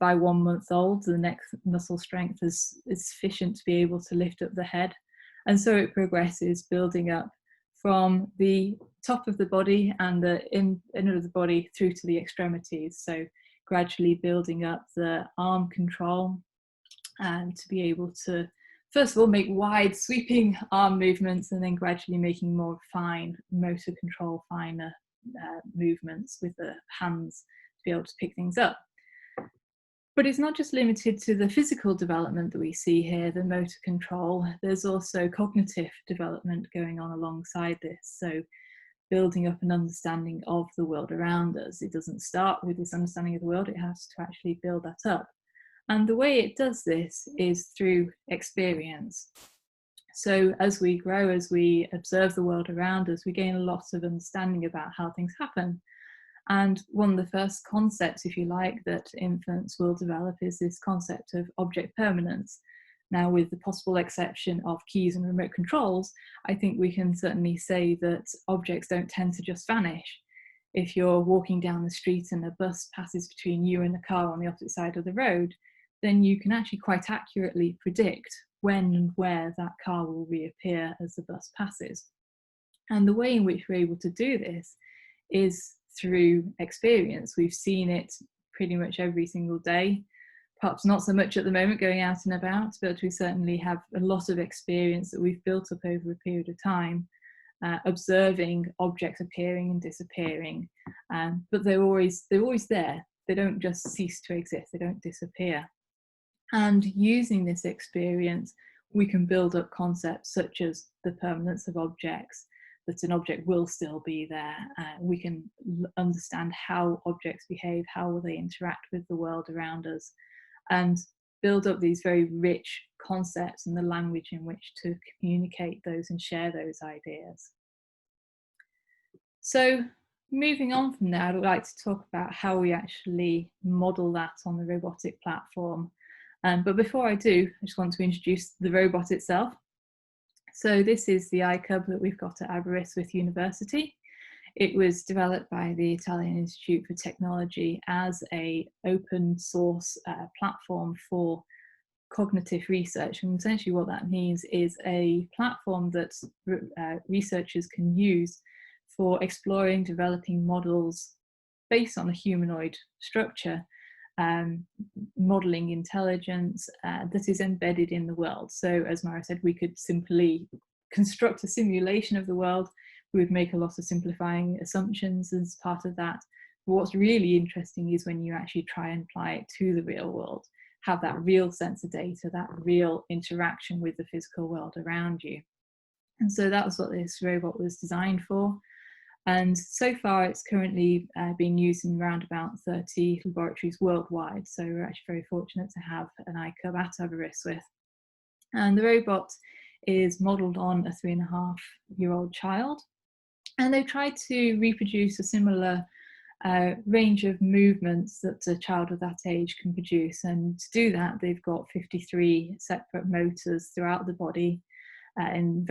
By 1 month old, the neck muscle strength is sufficient to be able to lift up the head. And so it progresses, building up from the top of the body and the inner of the body through to the extremities. So gradually building up the arm control and to be able to, first of all, make wide sweeping arm movements, and then gradually making more fine motor control, finer movements with the hands to be able to pick things up. But it's not just limited to the physical development that we see here, the motor control. There's also cognitive development going on alongside this. So building up an understanding of the world around us. It doesn't start with this understanding of the world, it has to actually build that up. And the way it does this is through experience. So as we grow, as we observe the world around us, we gain a lot of understanding about how things happen. And one of the first concepts, if you like, that infants will develop is this concept of object permanence. Now, with the possible exception of keys and remote controls, I think we can certainly say that objects don't tend to just vanish. If you're walking down the street and a bus passes between you and a car on the opposite side of the road, then you can actually quite accurately predict when and where that car will reappear as the bus passes. And the way in which we're able to do this is through experience. We've seen it pretty much every single day, perhaps not so much at the moment going out and about, but we certainly have a lot of experience that we've built up over a period of time, observing objects appearing and disappearing, but they're always there. They don't just cease to exist, they don't disappear. And using this experience, we can build up concepts such as the permanence of objects, that an object will still be there. We can understand how objects behave, how will they interact with the world around us, and build up these very rich concepts and the language in which to communicate those and share those ideas. So moving on from there, I'd like to talk about how we actually model that on the robotic platform. But before I do, I just want to introduce the robot itself. So this is the iCub that we've got at Aberystwyth University. It was developed by the Italian Institute for Technology as an open source platform for cognitive research. And essentially what that means is a platform that researchers can use for exploring, developing models based on a humanoid structure, modeling intelligence that is embedded in the world. So as Myra said, we could simply construct a simulation of the world. We would make a lot of simplifying assumptions as part of that. But what's really interesting is when you actually try and apply it to the real world, have that real sense of data, that real interaction with the physical world around you. And so that was what this robot was designed for. And so far it's currently being used in around about 30 laboratories worldwide. So we're actually very fortunate to have an iCub at Aberystwyth. And the robot is modelled on a 3.5-year-old child. And they tried to reproduce a similar range of movements that a child of that age can produce. And to do that, they've got 53 separate motors throughout the body in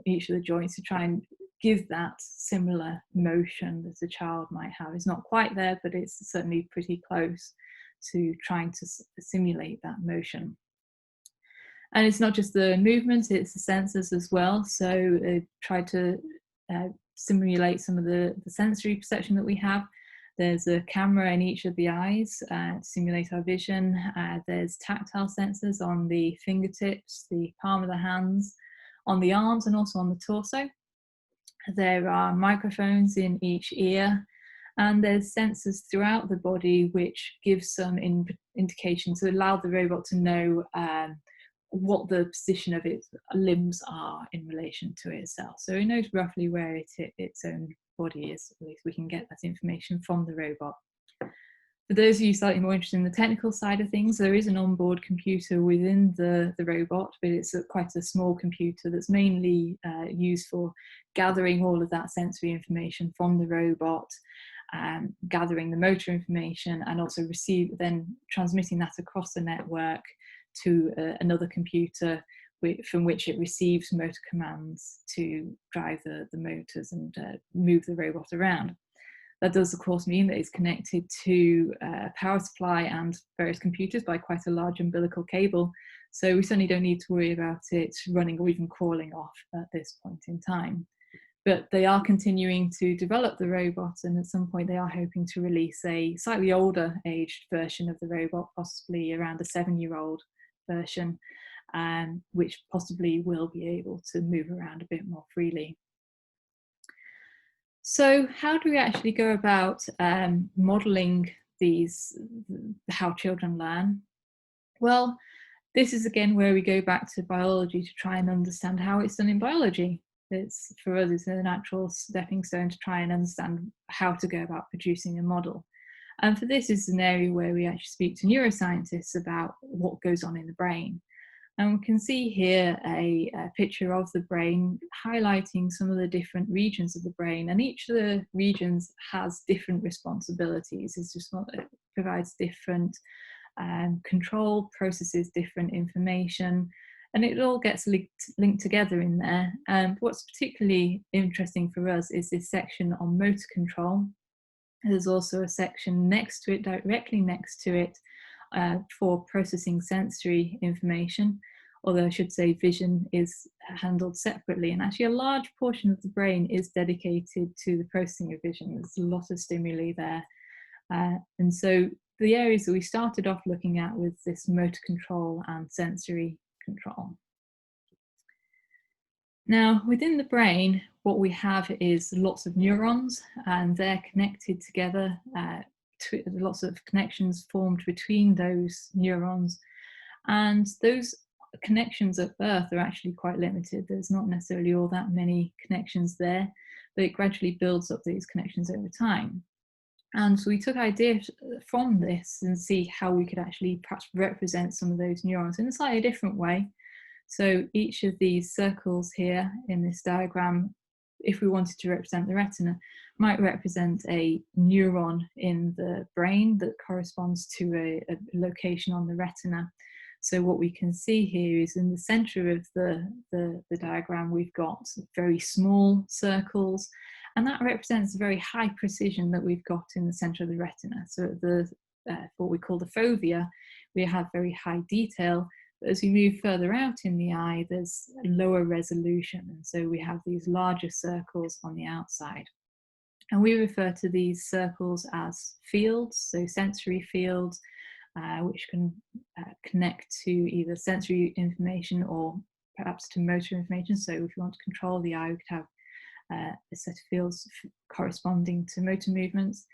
each of the joints to try and give that similar motion that a child might have. It's not quite there, but it's certainly pretty close to trying to simulate that motion. And it's not just the movement, it's the sensors as well. So they tried to simulate some of the sensory perception that we have. There's a camera in each of the eyes to simulate our vision. There's tactile sensors on the fingertips, the palm of the hands, on the arms, and also on the torso. There are microphones in each ear, and there's sensors throughout the body which give some indications to allow the robot to know what the position of its limbs are in relation to itself. So it knows roughly where its own body is. At least we can get that information from the robot. For those of you slightly more interested in the technical side of things, there is an onboard computer within the robot, but it's quite a small computer that's mainly used for gathering all of that sensory information from the robot, gathering the motor information, and also transmitting that across the network to another computer from which it receives motor commands to drive the motors and move the robot around. That does, of course, mean that it's connected to power supply and various computers by quite a large umbilical cable. So we certainly don't need to worry about it running or even crawling off at this point in time. But they are continuing to develop the robot, and at some point they are hoping to release a slightly older aged version of the robot, possibly around a 7-year-old version, which possibly will be able to move around a bit more freely. So how do we actually go about modelling how children learn? Well, this is again where we go back to biology to try and understand how it's done in biology. For us, it's a natural stepping stone to try and understand how to go about producing a model. And for this is an area where we actually speak to neuroscientists about what goes on in the brain. And we can see here a picture of the brain highlighting some of the different regions of the brain, and each of the regions has different responsibilities. It provides different control, processes different information, and it all gets linked together in there. What's particularly interesting for us is this section on motor control. There's also a section next to it, directly next to it, for processing sensory information, although I should say vision is handled separately, and actually a large portion of the brain is dedicated to the processing of vision. There's a lot of stimuli there, and so the areas that we started off looking at was this motor control and sensory control. Now, within the brain, what we have is lots of neurons, and they're connected together. Lots of connections formed between those neurons, and those connections at birth are actually quite limited. There's not necessarily all that many connections there, but it gradually builds up these connections over time. And so we took ideas from this and see how we could actually perhaps represent some of those neurons in a slightly different way. So each of these circles here in this diagram, if we wanted to represent the retina, might represent a neuron in the brain that corresponds to a location on the retina. So what we can see here is in the center of the diagram, we've got very small circles, and that represents a very high precision that we've got in the center of the retina. So what we call the fovea, we have very high detail. But as we move further out in the eye, there's a lower resolution, and so we have these larger circles on the outside. And we refer to these circles as fields, so sensory fields, which can connect to either sensory information or perhaps to motor information. So if you want to control the eye, we could have a set of fields corresponding to motor movements.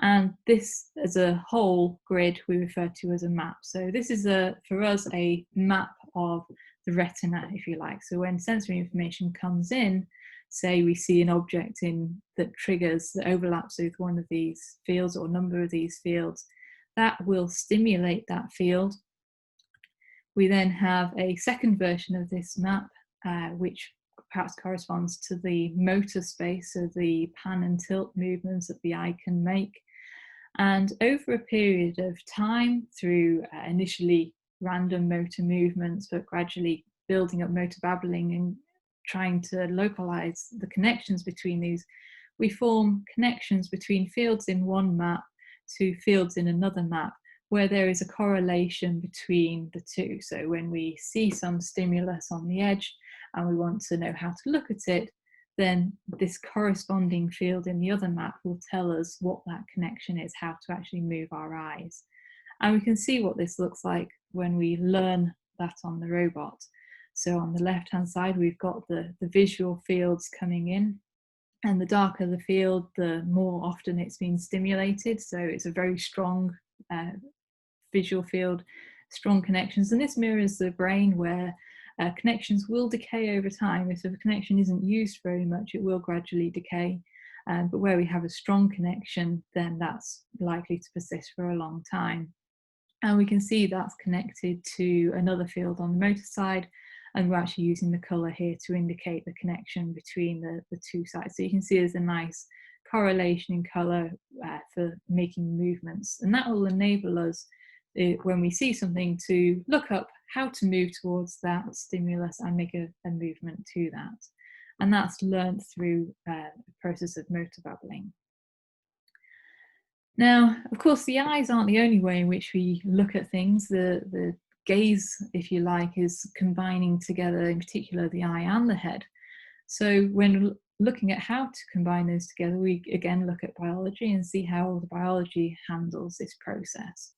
And this as a whole grid we refer to as a map. So this is for us a map of the retina, if you like. So when sensory information comes in, say we see an object that overlaps with one of these fields or a number of these fields, that will stimulate that field. We then have a second version of this map, which perhaps corresponds to the motor space, so the pan and tilt movements that the eye can make. And over a period of time, through initially random motor movements, but gradually building up motor babbling and trying to localize the connections between these, we form connections between fields in one map to fields in another map, where there is a correlation between the two. So when we see some stimulus on the edge and we want to know how to look at it, then this corresponding field in the other map will tell us what that connection is, how to actually move our eyes. And we can see what this looks like when we learn that on the robot. So on the left-hand side, we've got the visual fields coming in, and the darker the field, the more often it's been stimulated. So it's a very strong visual field, strong connections. And this mirrors the brain, where connections will decay over time. If a connection isn't used very much, it will gradually decay. But where we have a strong connection, then that's likely to persist for a long time. And we can see that's connected to another field on the motor side, and we're actually using the colour here to indicate the connection between the two sides. So you can see there's a nice correlation in colour for making movements, and that will enable us, when we see something, to look up how to move towards that stimulus and make a movement to that. And that's learned through a process of motor babbling. Now, of course, the eyes aren't the only way in which we look at things. The gaze, if you like, is combining together, in particular, the eye and the head. So when looking at how to combine those together, we again look at biology and see how the biology handles this process.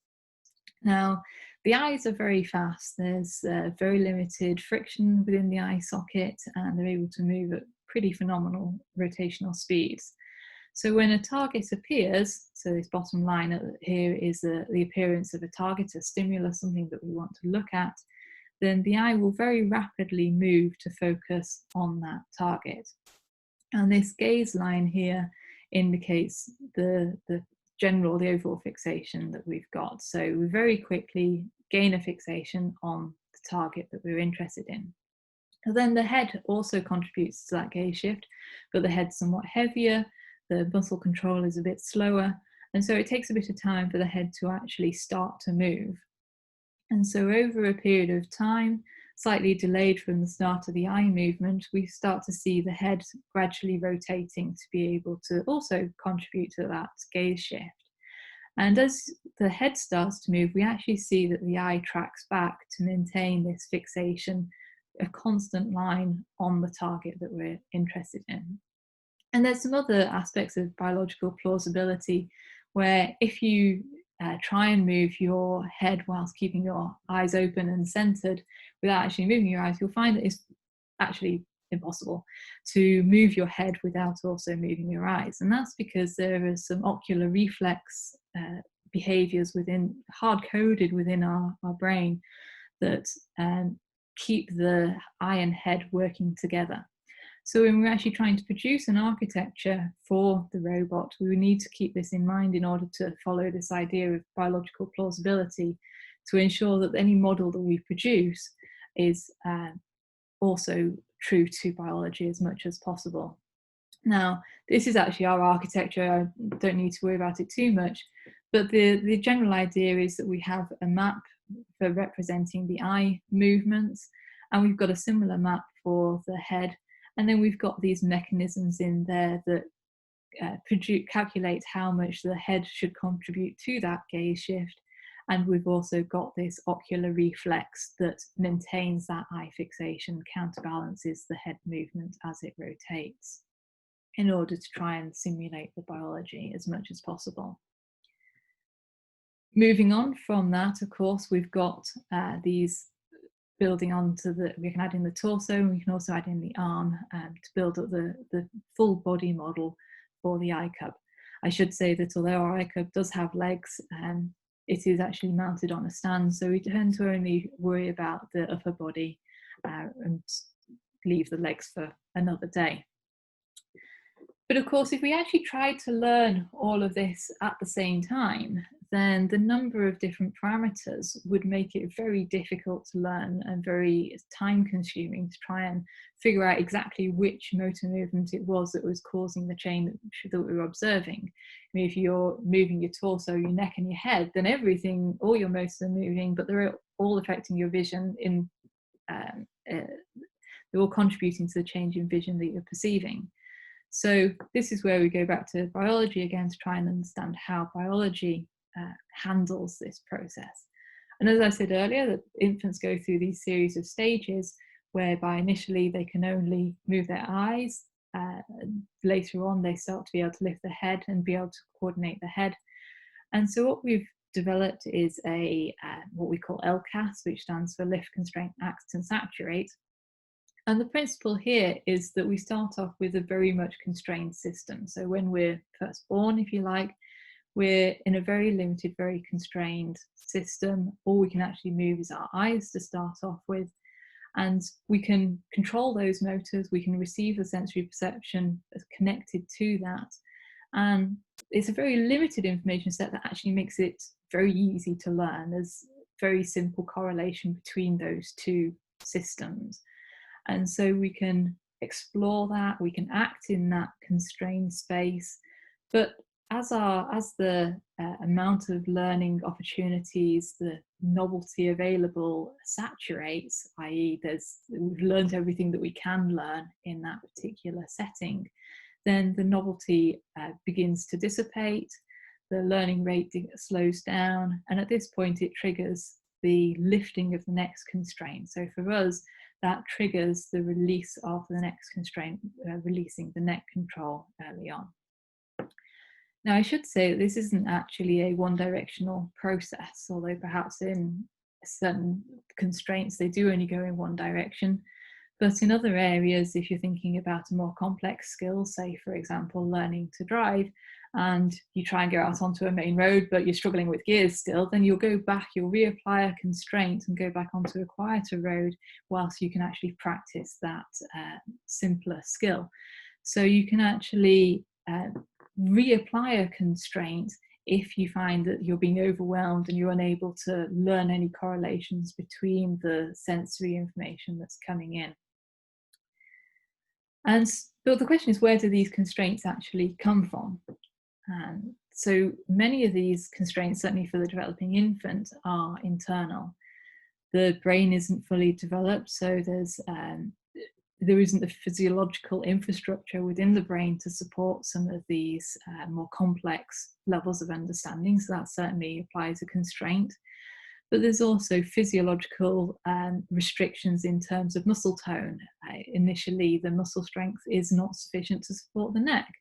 Now, the eyes are very fast. There's very limited friction within the eye socket, and they're able to move at pretty phenomenal rotational speeds. So when a target appears, so this bottom line here is the appearance of a target, a stimulus, something that we want to look at, then the eye will very rapidly move to focus on that target. And this gaze line here indicates the overall fixation that we've got. So we very quickly gain a fixation on the target that we're interested in. And then the head also contributes to that gaze shift, but the head's somewhat heavier, the muscle control is a bit slower, and so it takes a bit of time for the head to actually start to move. And so over a period of time, slightly delayed from the start of the eye movement, we start to see the head gradually rotating to be able to also contribute to that gaze shift. And as the head starts to move, we actually see that the eye tracks back to maintain this fixation, a constant line on the target that we're interested in. And there's some other aspects of biological plausibility where if you try and move your head whilst keeping your eyes open and centered without actually moving your eyes, you'll find that it's actually impossible to move your head without also moving your eyes. And that's because there are some ocular reflex behaviors hard-coded within our brain that keep the eye and head working together. So when we're actually trying to produce an architecture for the robot, we need to keep this in mind in order to follow this idea of biological plausibility, to ensure that any model that we produce is also true to biology as much as possible. Now, this is actually our architecture. I don't need to worry about it too much, but the general idea is that we have a map for representing the eye movements, and we've got a similar map for the head. And then we've got these mechanisms in there that calculate how much the head should contribute to that gaze shift. And we've also got this ocular reflex that maintains that eye fixation, counterbalances the head movement as it rotates, in order to try and simulate the biology as much as possible. Moving on from that, of course, we've got these building onto we can add in the torso, and we can also add in the arm to build up the full body model for the eye cub. I should say that although our eye cub does have legs, it is actually mounted on a stand, so we tend to only worry about the upper body and leave the legs for another day. But of course, if we actually tried to learn all of this at the same time, then the number of different parameters would make it very difficult to learn and very time consuming to try and figure out exactly which motor movement it was that was causing the change that we were observing. I mean, if you're moving your torso, your neck and your head, then all your motors are moving, but they're all affecting your vision they're all contributing to the change in vision that you're perceiving. So this is where we go back to biology again to try and understand how biology handles this process. And as I said earlier, that infants go through these series of stages whereby initially they can only move their eyes, later on they start to be able to lift the head and be able to coordinate the head. And so what we've developed is a what we call LCAS, which stands for Lift, Constraint, Act and Saturate. And the principle here is that we start off with a very much constrained system. So when we're first born, if you like, we're in a very limited, very constrained system. All we can actually move is our eyes to start off with. And we can control those motors, we can receive the sensory perception connected to that. And it's a very limited information set that actually makes it very easy to learn. There's very simple correlation between those two systems. And so we can explore that, we can act in that constrained space. But as the amount of learning opportunities, the novelty available saturates, i.e. we've learned everything that we can learn in that particular setting, then the novelty begins to dissipate, the learning rate slows down, and at this point it triggers the lifting of the next constraint. So for us, that triggers the release of the next constraint, releasing the neck control early on. Now, I should say that this isn't actually a one-directional process, although perhaps in certain constraints they do only go in one direction. But in other areas, if you're thinking about a more complex skill, say, for example, learning to drive, and you try and go out onto a main road, but you're struggling with gears still, then you'll go back, you'll reapply a constraint and go back onto a quieter road whilst you can actually practice that simpler skill. So you can actually reapply a constraint if you find that you're being overwhelmed and you're unable to learn any correlations between the sensory information that's coming in. But the question is, where do these constraints actually come from? So many of these constraints, certainly for the developing infant, are internal. The brain isn't fully developed, so there isn't the physiological infrastructure within the brain to support some of these more complex levels of understanding, so that certainly applies a constraint. But there's also physiological restrictions in terms of muscle tone. Initially, the muscle strength is not sufficient to support the neck.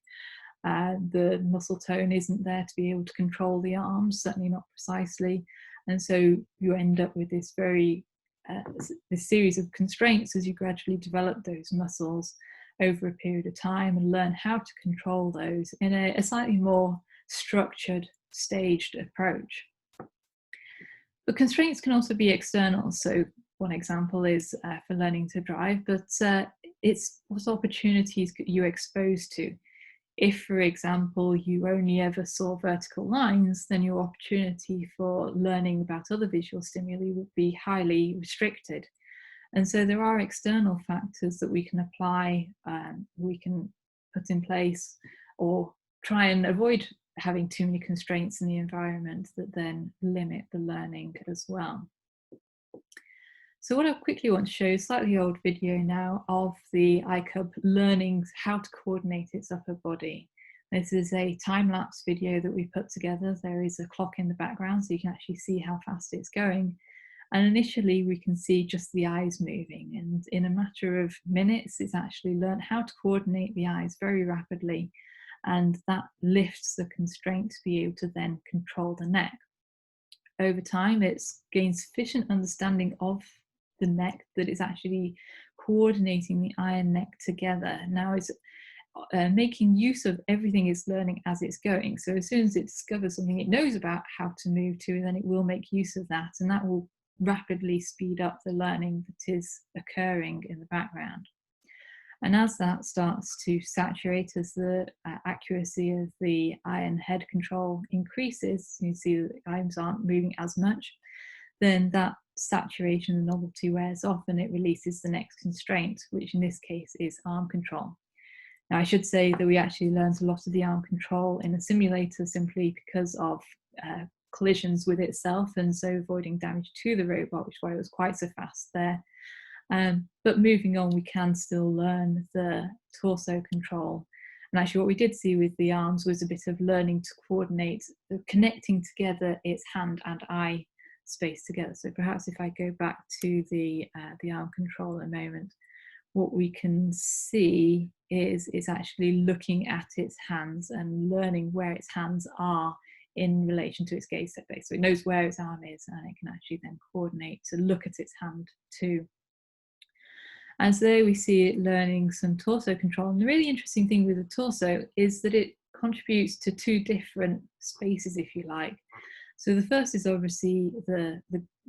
The muscle tone isn't there to be able to control the arms, certainly not precisely. And so you end up with this this series of constraints as you gradually develop those muscles over a period of time and learn how to control those in a slightly more structured, staged approach. But constraints can also be external. So one example is for learning to drive, but it's what opportunities you're exposed to. If, for example, you only ever saw vertical lines, then your opportunity for learning about other visual stimuli would be highly restricted. And so there are external factors that we can apply, we can put in place, or try and avoid having too many constraints in the environment that then limit the learning as well. So what I quickly want to show is a slightly old video now of the iCub learning how to coordinate its upper body. This is a time-lapse video that we put together. There is a clock in the background so you can actually see how fast it's going. And initially we can see just the eyes moving, and in a matter of minutes it's actually learned how to coordinate the eyes very rapidly, and that lifts the constraint to be able to then control the neck. Over time it's gained sufficient understanding of the neck that it's actually coordinating the eye and neck together. Now it's making use of everything it's learning as it's going. So as soon as it discovers something it knows about how to move to, then it will make use of that, and that will rapidly speed up the learning that is occurring in the background. And as that starts to saturate, as the accuracy of the eye and head control increases, you see that the eyes aren't moving as much, then that saturation and novelty wears off and it releases the next constraint, which in this case is arm control. Now I should say that we actually learned a lot of the arm control in a simulator simply because of collisions with itself, and so avoiding damage to the robot, which is why it was quite so fast there. But moving on, we can still learn the torso control. And actually what we did see with the arms was a bit of learning to coordinate, connecting together its hand and eye space together. So perhaps if I go back to the arm control a moment, what we can see is it's actually looking at its hands and learning where its hands are in relation to its gaze set base. So it knows where its arm is, and it can actually then coordinate to look at its hand too. And so there we see it learning some torso control. And the really interesting thing with the torso is that it contributes to two different spaces, if you like. So the first is obviously the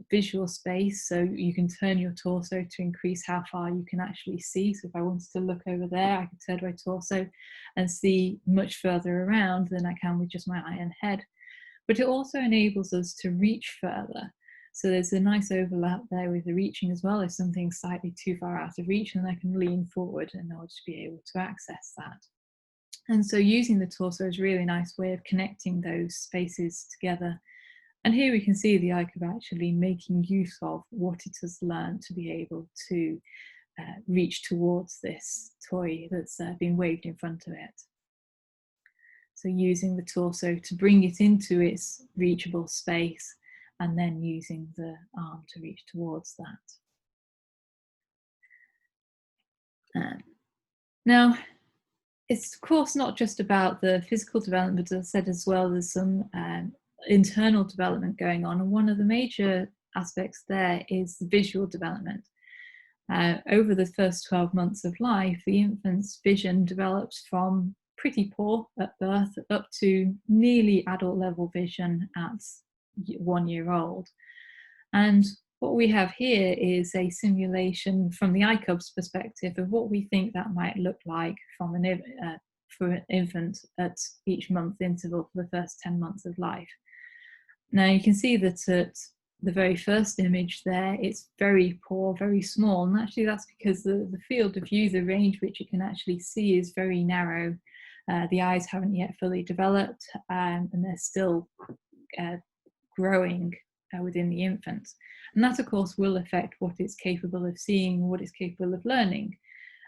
visual space. So you can turn your torso to increase how far you can actually see. So if I wanted to look over there, I could turn my torso and see much further around than I can with just my eye and head. But it also enables us to reach further. So there's a nice overlap there with the reaching as well. If something's slightly too far out of reach, then I can lean forward in order to be able to access that. And so using the torso is a really nice way of connecting those spaces together. And here we can see the ICOB actually making use of what it has learned to be able to reach towards this toy that's been waved in front of it. So using the torso to bring it into its reachable space, and then using the arm to reach towards that. Now, it's of course not just about the physical development, but as I said as well, there's some internal development going on. And one of the major aspects there is the visual development. Over the first 12 months of life, the infant's vision develops from pretty poor at birth up to nearly adult level vision at 1 year old. And what we have here is a simulation from the ICOB's perspective of what we think that might look like from for an infant at each month interval for the first 10 months of life. Now you can see that at the very first image there, it's very poor, very small, and actually that's because the field of view, the range which it can actually see, is very narrow. The eyes haven't yet fully developed, and they're still growing within the infant. And that, of course, will affect what it's capable of seeing, what it's capable of learning.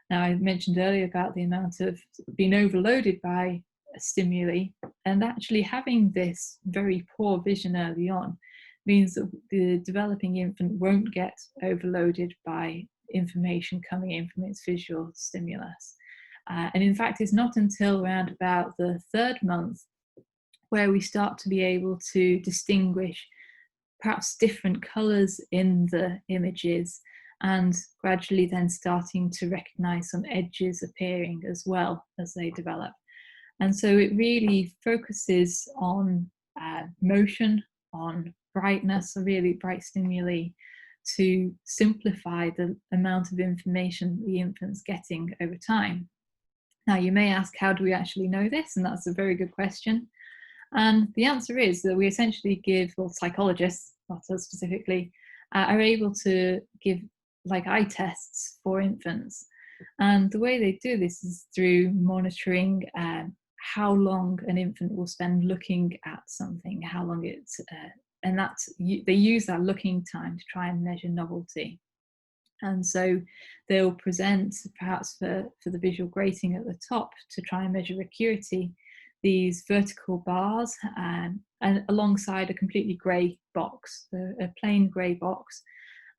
Now, I mentioned earlier about the amount of being overloaded by stimuli, and actually having this very poor vision early on means that the developing infant won't get overloaded by information coming in from its visual stimulus. And in fact, it's not until around about the 3rd month where we start to be able to distinguish perhaps different colours in the images, and gradually then starting to recognise some edges appearing as well as they develop. And so it really focuses on motion, on brightness, really bright stimuli, to simplify the amount of information the infant's getting over time. Now you may ask, how do we actually know this? And that's a very good question. And the answer is that we essentially give, well, psychologists, not us specifically, are able to give like eye tests for infants. And the way they do this is through monitoring how long an infant will spend looking at something, how long it's, and they use that looking time to try and measure novelty. And so they'll present, perhaps for the visual grating at the top, to try and measure acuity, these vertical bars and alongside a completely grey box, a plain grey box.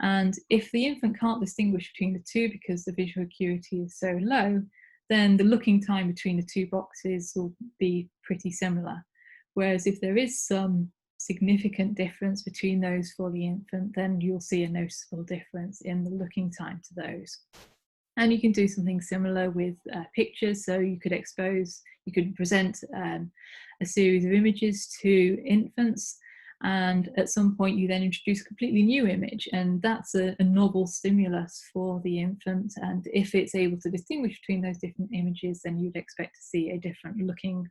And if the infant can't distinguish between the two because the visual acuity is so low, then the looking time between the two boxes will be pretty similar. Whereas if there is some significant difference between those for the infant, then you'll see a noticeable difference in the looking time to those. And you can do something similar with pictures. So you could present a series of images to infants, and at some point you then introduce a completely new image, and that's a novel stimulus for the infant. And if it's able to distinguish between those different images, then you'd expect to see a different looking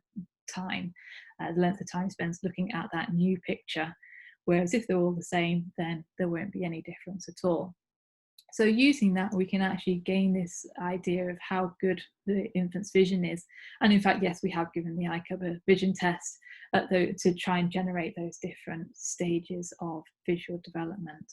time, the length of time spent looking at that new picture. Whereas if they're all the same, then there won't be any difference at all. So using that, we can actually gain this idea of how good the infant's vision is. And in fact, yes, we have given the ICOB a vision test to try and generate those different stages of visual development.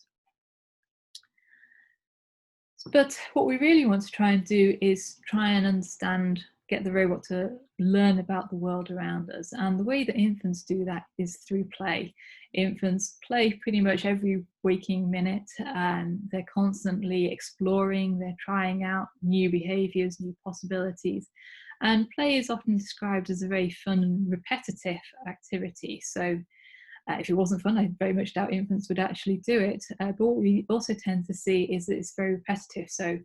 But what we really want to try and do is try and understand, get the robot to learn about the world around us. And the way that infants do that is through play. Infants play pretty much every waking minute, and they're constantly exploring, they're trying out new behaviours, new possibilities. And play is often described as a very fun and repetitive activity. So if it wasn't fun, I very much doubt infants would actually do it. But what we also tend to see is that it's very repetitive. So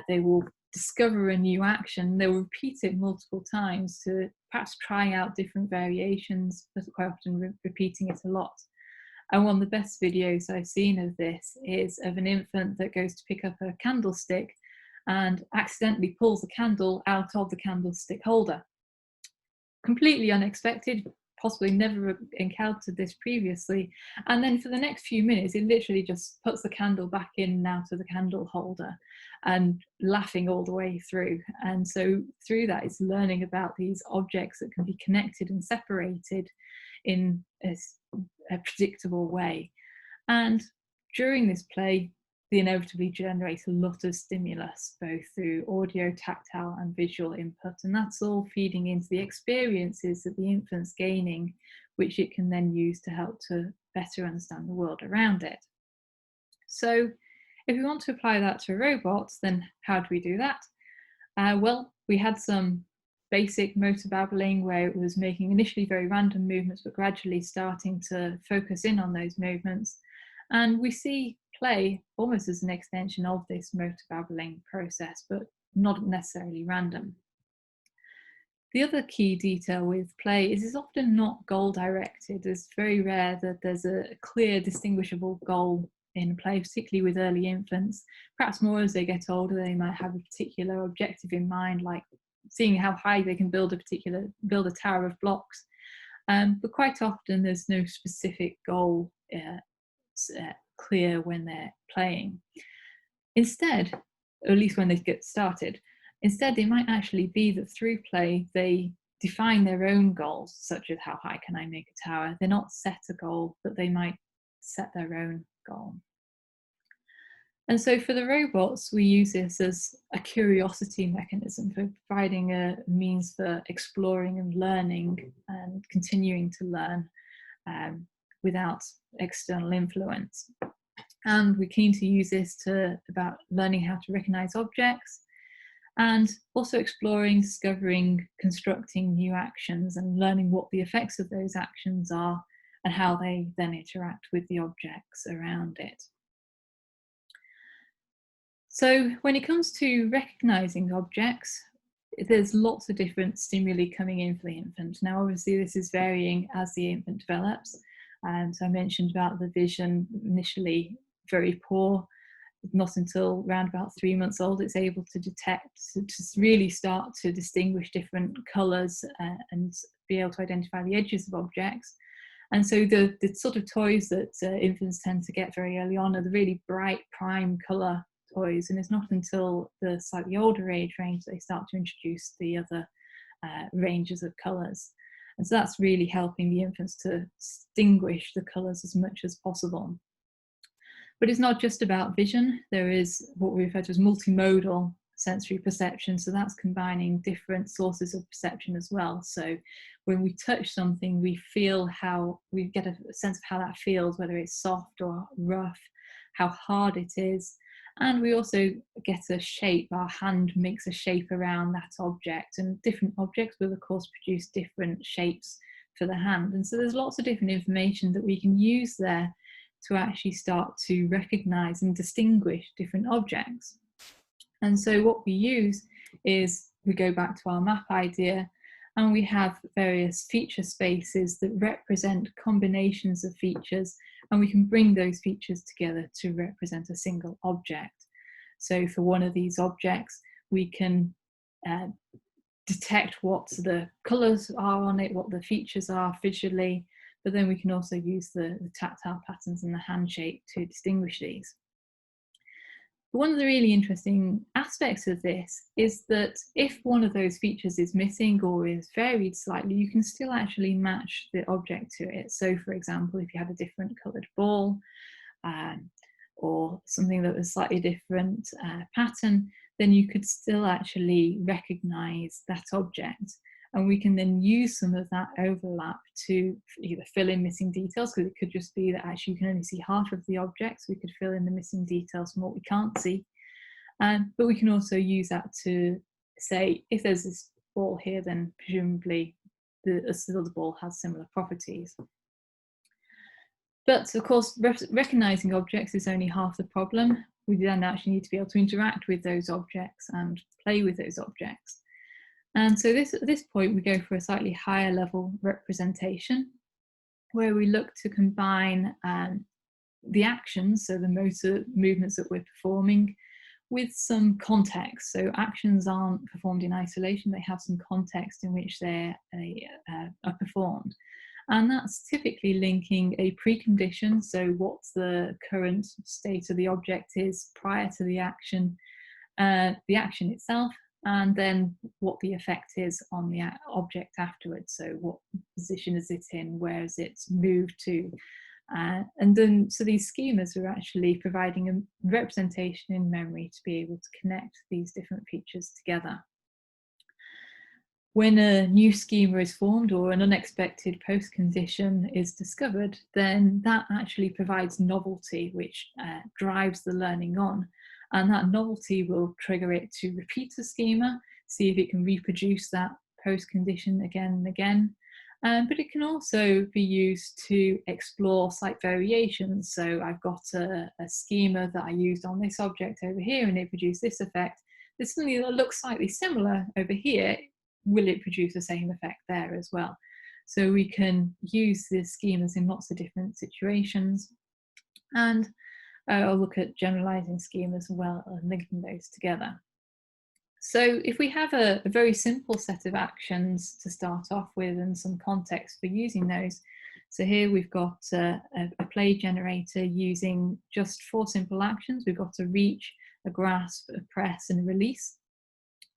they will discover a new action, they will repeat it multiple times to perhaps try out different variations, but quite often repeating it a lot. And one of the best videos I've seen of this is of an infant that goes to pick up a candlestick and accidentally pulls the candle out of the candlestick holder. Completely unexpected, possibly never encountered this previously. And then for the next few minutes, it literally just puts the candle back in and out of the candle holder and laughing all the way through. And so through that, it's learning about these objects that can be connected and separated in a predictable way. And during this play, they inevitably generate a lot of stimulus, both through audio, tactile and visual input. And that's all feeding into the experiences that the infant's gaining, which it can then use to help to better understand the world around it. So if we want to apply that to robots, then how do we do that? Well, we had some basic motor babbling where it was making initially very random movements, but gradually starting to focus in on those movements. And we see play almost as an extension of this motor babbling process, but not necessarily random. The other key detail with play is it's often not goal directed. It's very rare that there's a clear distinguishable goal in play, particularly with early infants. Perhaps more as they get older, they might have a particular objective in mind, like seeing how high they can build a tower of blocks. But quite often there's no specific goal clear when they're playing. Instead, or at least when they get started, instead it might actually be that through play they define their own goals, such as how high can I make a tower. They're not set a goal, but they might set their own goal. And so for the robots, we use this as a curiosity mechanism for providing a means for exploring and learning and continuing to learn without external influence. And we're keen to use this about learning how to recognize objects and also exploring, discovering, constructing new actions and learning what the effects of those actions are and how they then interact with the objects around it. So when it comes to recognizing objects, there's lots of different stimuli coming in for the infant. Now, obviously, this is varying as the infant develops. So I mentioned about the vision, initially very poor. Not until around about 3 months old, it's able to detect, to really start to distinguish different colours and be able to identify the edges of objects. And so the sort of toys that infants tend to get very early on are the really bright prime colour toys, and it's not until the slightly older age range they start to introduce the other ranges of colours. And so that's really helping the infants to distinguish the colours as much as possible. But it's not just about vision. There is what we refer to as multimodal sensory perception. So that's combining different sources of perception as well. So when we touch something, we feel how, we get a sense of how that feels, whether it's soft or rough, how hard it is. And we also get a shape. Our hand makes a shape around that object, and different objects will of course produce different shapes for the hand. And so there's lots of different information that we can use there to actually start to recognize and distinguish different objects. And so what we use is we go back to our map idea, and we have various feature spaces that represent combinations of features, and we can bring those features together to represent a single object. So for one of these objects, we can detect what the colours are on it, what the features are visually, but then we can also use the tactile patterns and the hand shape to distinguish these. But one of the really interesting aspects of this is that if one of those features is missing or is varied slightly, you can still actually match the object to it. So for example, if you had a different coloured ball or something that was slightly different pattern, then you could still actually recognise that object. And we can then use some of that overlap to either fill in missing details, because it could just be that actually you can only see half of the object, so we could fill in the missing details from what we can't see. But we can also use that to say, if there's this ball here, then presumably this other ball has similar properties. But of course, recognizing objects is only half the problem. We then actually need to be able to interact with those objects and play with those objects. And so at this point, we go for a slightly higher level representation, where we look to combine the actions, so the motor movements that we're performing, with some context. So actions aren't performed in isolation, they have some context in which they are performed. And that's typically linking a precondition, so what the current state of the object is prior to the action itself, and then what the effect is on the object afterwards. So what position is it in, where is it moved to? And then, so these schemas are actually providing a representation in memory to be able to connect these different features together. When a new schema is formed or an unexpected post-condition is discovered, then that actually provides novelty, which drives the learning on. And that novelty will trigger it to repeat the schema, see if it can reproduce that post-condition again and again. But it can also be used to explore slight variations. So I've got a schema that I used on this object over here and it produced this effect. There's something that looks slightly similar over here. Will it produce the same effect there as well? So we can use the schemas in lots of different situations. And I'll look at generalizing schemas as well and linking those together. So if we have a very simple set of actions to start off with and some context for using those. So here we've got a play generator using just 4 simple actions. We've got a reach, a grasp, a press, and a release.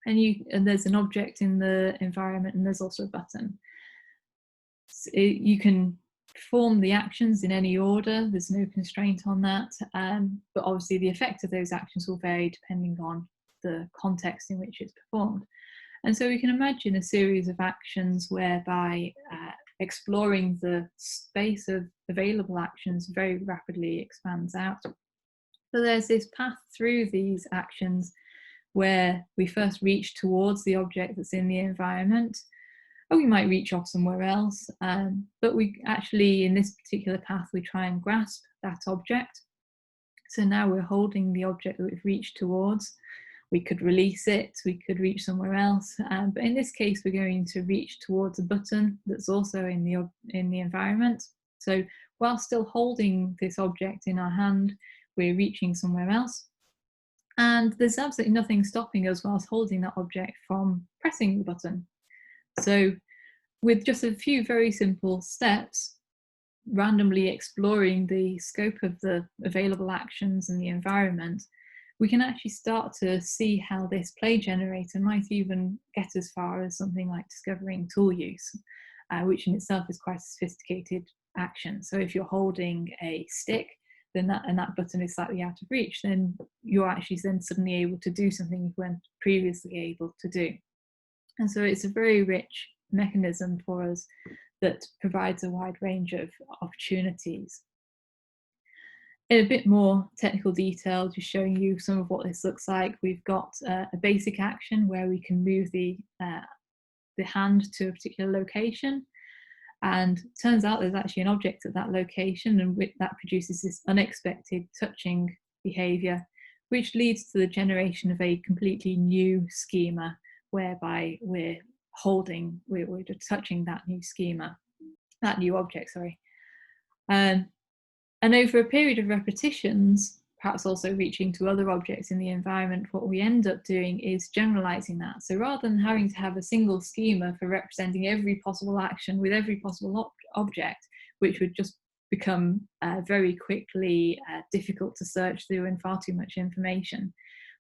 And there's an object in the environment, and there's also a button. So you can perform the actions in any order, there's no constraint on that, but obviously the effect of those actions will vary depending on the context in which it's performed. And so we can imagine a series of actions whereby exploring the space of available actions very rapidly expands out. So there's this path through these actions where we first reach towards the object that's in the environment, or we might reach off somewhere else, but we actually, in this particular path, we try and grasp that object. So now we're holding the object that we've reached towards. We could release it, we could reach somewhere else, but in this case we're going to reach towards a button that's also in the environment. So while still holding this object in our hand, we're reaching somewhere else. And there's absolutely nothing stopping us whilst holding that object from pressing the button. So with just a few very simple steps, randomly exploring the scope of the available actions in the environment, we can actually start to see how this play generator might even get as far as something like discovering tool use, which in itself is quite a sophisticated action. So if you're holding a stick, then that button is slightly out of reach, then you're actually then suddenly able to do something you weren't previously able to do. And so it's a very rich mechanism for us that provides a wide range of opportunities. In a bit more technical detail, just showing you some of what this looks like, we've got a basic action where we can move the hand to a particular location. And turns out there's actually an object at that location, and that produces this unexpected touching behavior, which leads to the generation of a completely new schema, whereby we're touching that new schema, that new object, sorry. And over a period of repetitions, perhaps also reaching to other objects in the environment, what we end up doing is generalizing that. So rather than having to have a single schema for representing every possible action with every possible object, which would just become very quickly difficult to search through and far too much information,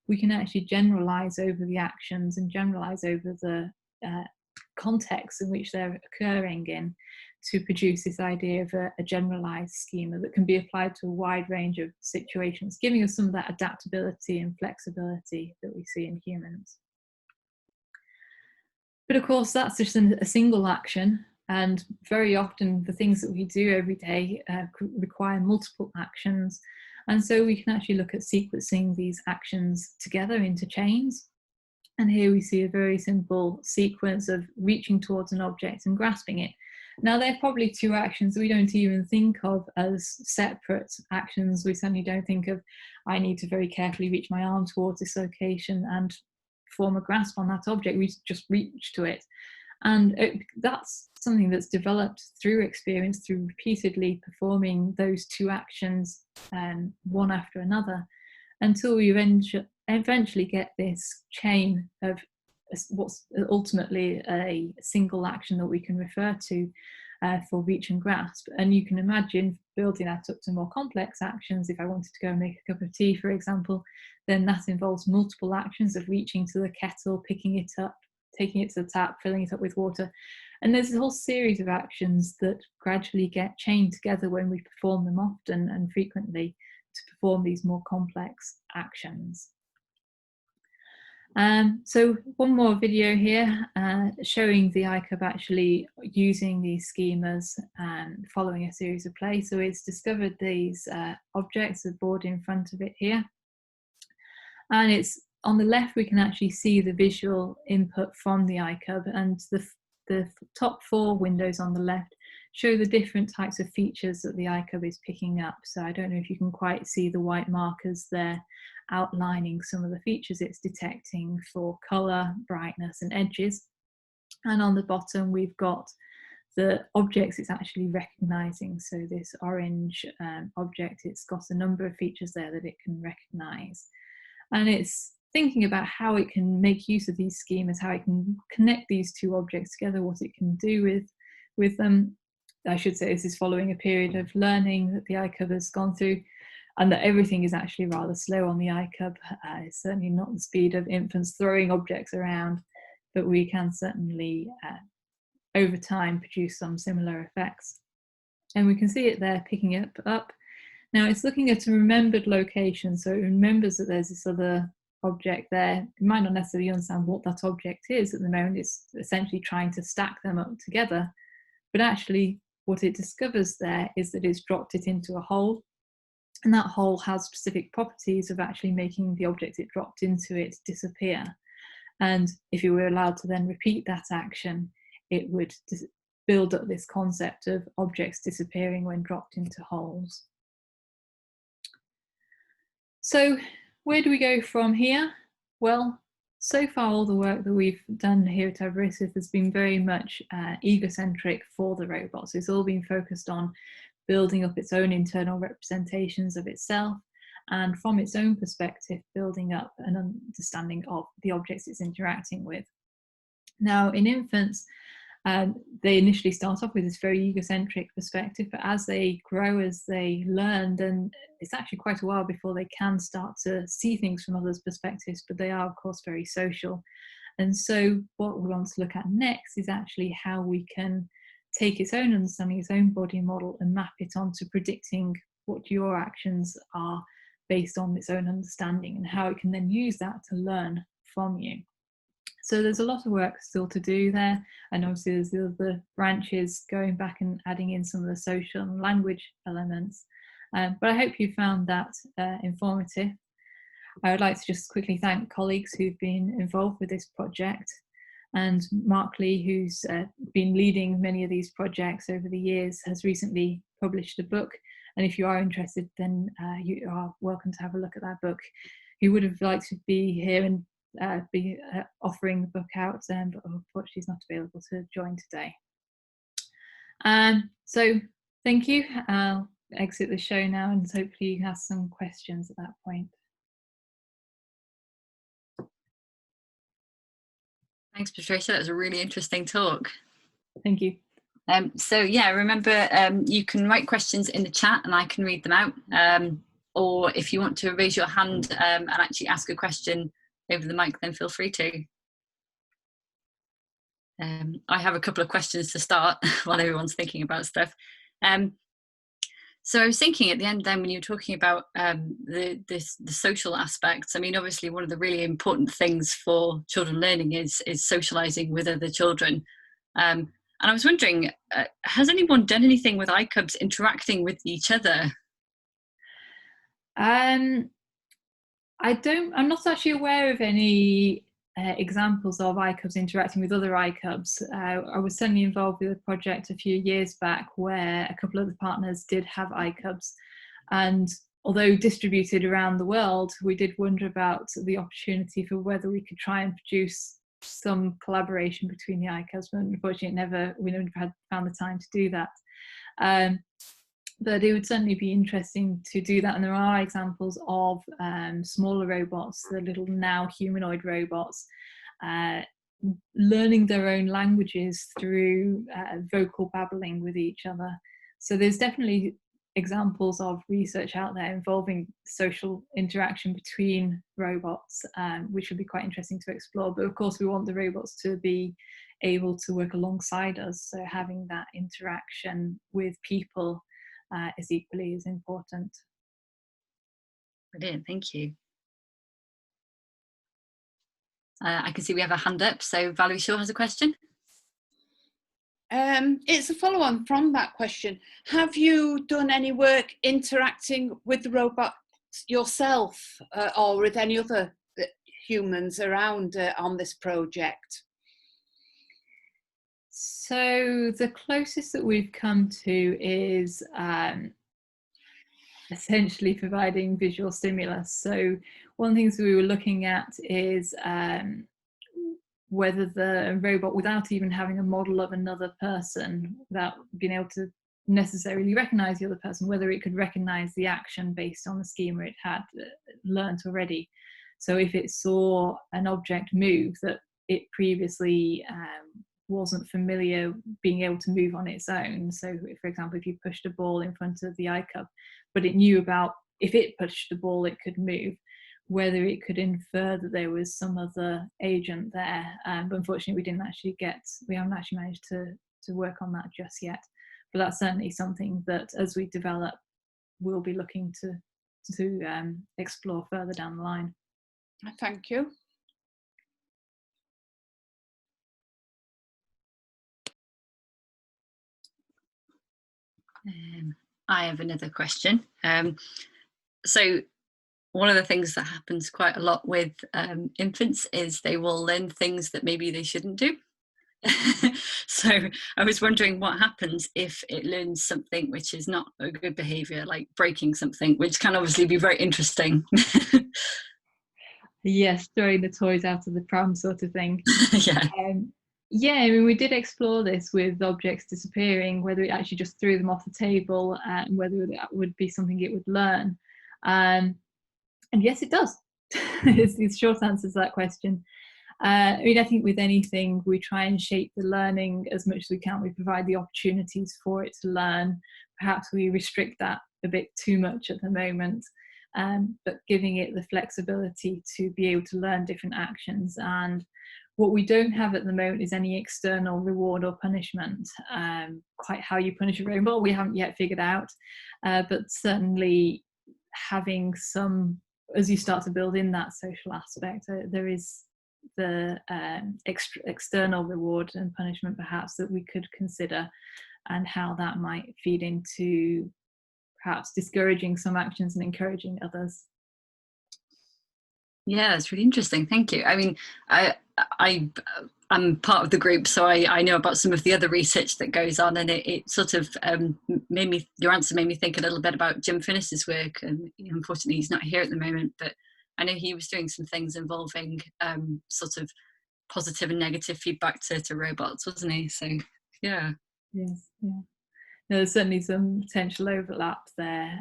we can actually generalize over the actions and generalize over the context in which they're occurring in, to produce this idea of a generalized schema that can be applied to a wide range of situations, giving us some of that adaptability and flexibility that we see in humans. But of course, that's just a single action. And very often the things that we do every day require multiple actions. And so we can actually look at sequencing these actions together into chains. And here we see a very simple sequence of reaching towards an object and grasping it. Now, they're probably two actions we don't even think of as separate actions. We certainly don't think of, I need to very carefully reach my arm towards this location and form a grasp on that object. We just reach to it. And that's something that's developed through experience, through repeatedly performing those two actions one after another, until we eventually get this chain of what's ultimately a single action that we can refer to for reach and grasp. And you can imagine building that up to more complex actions. If I wanted to go and make a cup of tea, for example, then that involves multiple actions of reaching to the kettle, picking it up, taking it to the tap, filling it up with water. And there's a whole series of actions that gradually get chained together when we perform them often and frequently to perform these more complex actions. So one more video here showing the ICUB actually using these schemas and following a series of plays. So it's discovered these objects, the board in front of it here. And it's on the left, we can actually see the visual input from the ICUB, and the top four windows on the left show the different types of features that the ICUB is picking up. So I don't know if you can quite see the white markers there outlining some of the features it's detecting for colour, brightness and edges. And on the bottom we've got the objects it's actually recognising. So this orange object, it's got a number of features there that it can recognise. And it's thinking about how it can make use of these schemas, how it can connect these two objects together, what it can do with them. I should say this is following a period of learning that the ICUB has gone through, and that everything is actually rather slow on the ICUB. It's certainly not the speed of infants throwing objects around, but we can certainly, over time, produce some similar effects. And we can see it there picking it up. Now it's looking at a remembered location, so it remembers that there's this other object there. It might not necessarily understand what that object is at the moment. It's essentially trying to stack them up together. But actually what it discovers there is that it's dropped it into a hole. And that hole has specific properties of actually making the object it dropped into it disappear. And if you were allowed to then repeat that action, it would build up this concept of objects disappearing when dropped into holes. So where do we go from here? Well, so far all the work that we've done here at Aberystwyth has been very much egocentric for the robots. It's all been focused on building up its own internal representations of itself, and from its own perspective, building up an understanding of the objects it's interacting with. Now, in infants, they initially start off with this very egocentric perspective, but as they grow, as they learn, then it's actually quite a while before they can start to see things from others' perspectives, but they are, of course, very social. And so what we want to look at next is actually how we can take its own understanding, its own body model, and map it onto predicting what your actions are based on its own understanding, and how it can then use that to learn from you. So there's a lot of work still to do there, and obviously there's the other branches going back and adding in some of the social and language elements. But I hope you found that informative. I would like to just quickly thank colleagues who've been involved with this project, and Mark Lee, who's been leading many of these projects over the years, has recently published a book, and if you are interested, then you are welcome to have a look at that book. He would have liked to be here and be offering the book out, but unfortunately he's not available to join today. So thank you. I'll exit the show now, and hopefully you have some questions at that point. Thanks, Patricia. That was a really interesting talk. Thank you. So yeah, remember you can write questions in the chat and I can read them out. Or if you want to raise your hand and actually ask a question over the mic, then feel free to. I have a couple of questions to start while everyone's thinking about stuff. So I was thinking at the end then, when you were talking about the social aspects, I mean, obviously one of the really important things for children learning is socialising with other children. And I was wondering, has anyone done anything with iCubs interacting with each other? I'm not actually aware of any examples of iCubs interacting with other iCubs. I was certainly involved with a project a few years back where a couple of the partners did have iCubs, and although distributed around the world, we did wonder about the opportunity for whether we could try and produce some collaboration between the iCubs, but unfortunately we never had found the time to do that. But it would certainly be interesting to do that, and there are examples of smaller robots, the little now humanoid robots, learning their own languages through vocal babbling with each other. So there's definitely examples of research out there involving social interaction between robots, which would be quite interesting to explore. But of course we want the robots to be able to work alongside us, so having that interaction with people is equally as important. Brilliant, thank you. I can see we have a hand up, so Valerie Shaw has a question. It's a follow-on from that question. Have you done any work interacting with the robot yourself or with any other humans around on this project? So the closest that we've come to is essentially providing visual stimulus. So one of the things we were looking at is whether the robot, without even having a model of another person, without being able to necessarily recognize the other person, whether it could recognize the action based on the schema it had learnt already. So if it saw an object move that it previously wasn't familiar being able to move on its own. So for example, if you pushed a ball in front of the iCub, but it knew about if it pushed the ball it could move, whether it could infer that there was some other agent there. But unfortunately we haven't actually managed to work on that just yet. But that's certainly something that as we develop, we'll be looking to explore further down the line. Thank you. I have another question. So one of the things that happens quite a lot with infants is they will learn things that maybe they shouldn't do. So I was wondering what happens if it learns something which is not a good behaviour, like breaking something, which can obviously be very interesting. Yes, throwing the toys out of the pram sort of thing. Yeah. Yeah, I mean, we did explore this with objects disappearing, whether it actually just threw them off the table and whether that would be something it would learn. And yes, it does. It's the short answer to that question. I mean, I think with anything, we try and shape the learning as much as we can. We provide the opportunities for it to learn. Perhaps we restrict that a bit too much at the moment, but giving it the flexibility to be able to learn different actions. And what we don't have at the moment is any external reward or punishment. Quite how you punish a robot, we haven't yet figured out, but certainly having some, as you start to build in that social aspect, there is the external reward and punishment perhaps that we could consider, and how that might feed into perhaps discouraging some actions and encouraging others. Yeah, it's really interesting. Thank you. I mean, I'm part of the group, so I know about some of the other research that goes on, and it sort of your answer made me think a little bit about Jim Finnis's work, and unfortunately he's not here at the moment, but I know he was doing some things involving sort of positive and negative feedback to robots, wasn't he? So yeah. Yes, yeah. No, there's certainly some potential overlap there.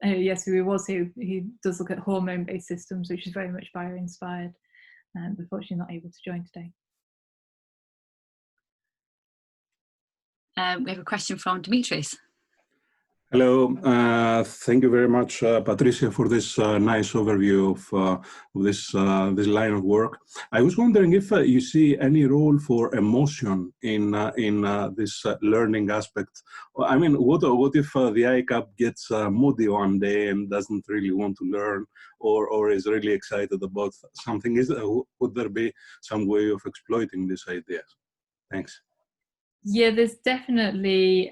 Yes, he does look at hormone-based systems, which is very much bio-inspired, but unfortunately not able to join today. We have a question from Dimitris. Hello, thank you very much, Patricia, for this nice overview of this line of work. I was wondering if you see any role for emotion in this learning aspect. I mean, what if the ICAP gets moody one day and doesn't really want to learn, or is really excited about something? Would there be some way of exploiting this idea? Thanks. Yeah, there's definitely